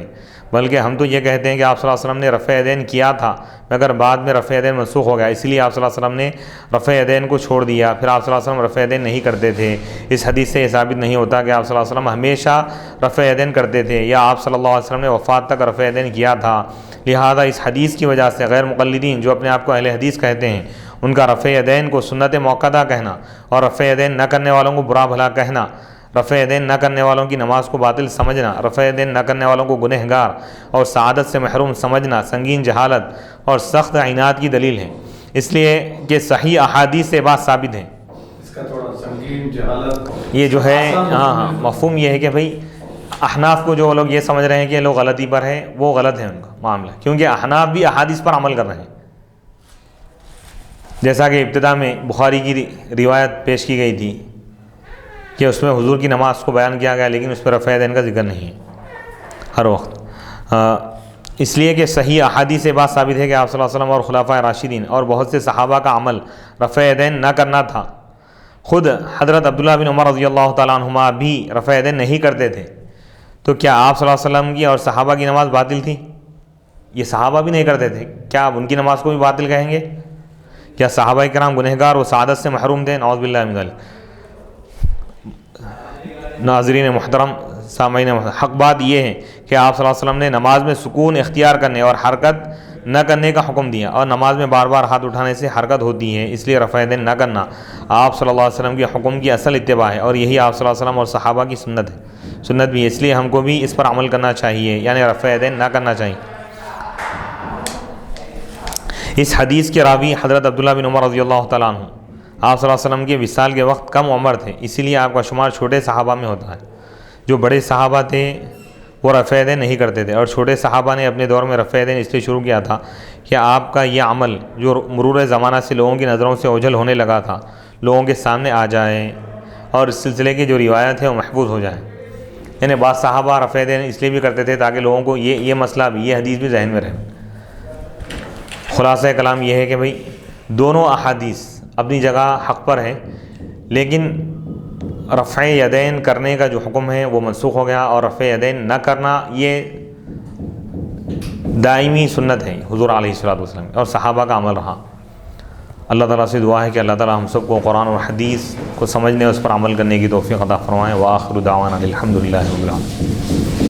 بلکہ ہم تو یہ کہتے ہیں کہ آپ صلی اللہ علیہ وسلم نے رفع یدین کیا تھا مگر بعد میں رفع یدین منسوخ ہو گیا، اس لیے آپ صلی اللہ علیہ وسلم نے رفع یدین کو چھوڑ دیا، پھر آپ صلی اللہ علیہ وسلم رفع یدین نہیں کرتے تھے۔ اس حدیث سے یہ ثابت نہیں ہوتا کہ آپ صلی اللہ علیہ وسلم ہمیشہ رفع یدین کرتے تھے یا آپ صلی اللہ علیہ وسلم نے وفات تک رفع یدین کیا تھا۔ لہذا اس حدیث کی وجہ سے غیر مقلدین جو اپنے آپ کو اہل حدیث کہتے ہیں، ان کا رفع یدین کو سنت موقدہ کہنا اور رفع یدین نہ کرنے والوں کو برا بھلا کہنا، رفع یدین نہ کرنے والوں کی نماز کو باطل سمجھنا، رفع یدین نہ کرنے والوں کو گنہگار اور سعادت سے محروم سمجھنا سنگین جہالت اور سخت عناد کی دلیل ہے، اس لیے کہ صحیح احادیث سے بات ثابت ہے۔ اس کا تھوڑا سنگین جہالت یہ جو ہے مفہوم یہ ہے کہ بھئی احناف کو جو لوگ یہ سمجھ رہے ہیں کہ لوگ غلطی پر ہیں، وہ غلط ہے ان کا معاملہ، کیونکہ احناف بھی احادیث پر عمل کر رہے ہیں۔ جیسا کہ ابتدا میں بخاری کی روایت پیش کی گئی تھی کہ اس میں حضور کی نماز کو بیان کیا گیا، لیکن اس پر رفع یدین کا ذکر نہیں ہے ہر وقت، اس لیے کہ صحیح احادیث سے بات ثابت ہے کہ آپ صلی اللہ علیہ وسلم اور خلفائے راشدین اور بہت سے صحابہ کا عمل رفع یدین نہ کرنا تھا۔ خود حضرت عبداللہ بن عمر رضی اللہ تعالیٰ عنہما بھی رفع یدین نہیں کرتے تھے، تو کیا آپ صلی اللہ علیہ وسلم کی اور صحابہ کی نماز باطل تھی؟ یہ صحابہ بھی نہیں کرتے تھے، کیا آپ ان کی نماز کو بھی باطل کہیں گے؟ کیا صحابہ کرام گنہگار و سعادت سے محروم تھے؟ نعوذ باللہ من ذلک۔ ناظرین محترم، سامعین محترم، حق بات یہ ہے کہ آپ صلی اللہ علیہ وسلم نے نماز میں سکون اختیار کرنے اور حرکت نہ کرنے کا حکم دیا، اور نماز میں بار بار ہاتھ اٹھانے سے حرکت ہوتی ہے، اس لیے رفع یدین نہ کرنا آپ صلی اللہ علیہ وسلم کے حکم کی اصل اتباع ہے، اور یہی آپ صلی اللہ علیہ وسلم اور صحابہ کی سنت بھی ہے، اس لیے ہم کو بھی اس پر عمل کرنا چاہیے، یعنی رفع یدین نہ کرنا چاہیے۔ اس حدیث کے راوی حضرت عبداللہ بن عمر رضی اللہ تعالیٰ عنہ آپ صلی اللہ علیہ وسلم کے وصال کے وقت کم عمر تھے، اسی لیے آپ کا شمار چھوٹے صحابہ میں ہوتا ہے۔ جو بڑے صحابہ تھے وہ رفع یدین نہیں کرتے تھے، اور چھوٹے صحابہ نے اپنے دور میں رفع یدین اس لیے شروع کیا تھا کہ آپ کا یہ عمل جو مرور زمانہ سے لوگوں کی نظروں سے اوجھل ہونے لگا تھا، لوگوں کے سامنے آ جائے اور اس سلسلے کی جو روایت ہے وہ محفوظ ہو جائے۔ یعنی بعض صحابہ رفع یدین اس لیے بھی کرتے تھے تاکہ لوگوں کو یہ مسئلہ بھی، یہ حدیث بھی ذہن میں رہے۔ خلاصہ کلام یہ ہے کہ بھئی دونوں احادیث اپنی جگہ حق پر ہیں، لیکن رفع یدین کرنے کا جو حکم ہے وہ منسوخ ہو گیا، اور رفع یدین نہ کرنا یہ دائمی سنت ہے حضور علیہ الصلوۃ والسلام اور صحابہ کا عمل رہا۔ اللہ تعالیٰ سے دعا ہے کہ اللہ تعالیٰ ہم سب کو قرآن اور حدیث کو سمجھنے، اس پر عمل کرنے کی توفیق عطا فرمائے۔ وآخر دعوانا الحمد للہ رب العالمین۔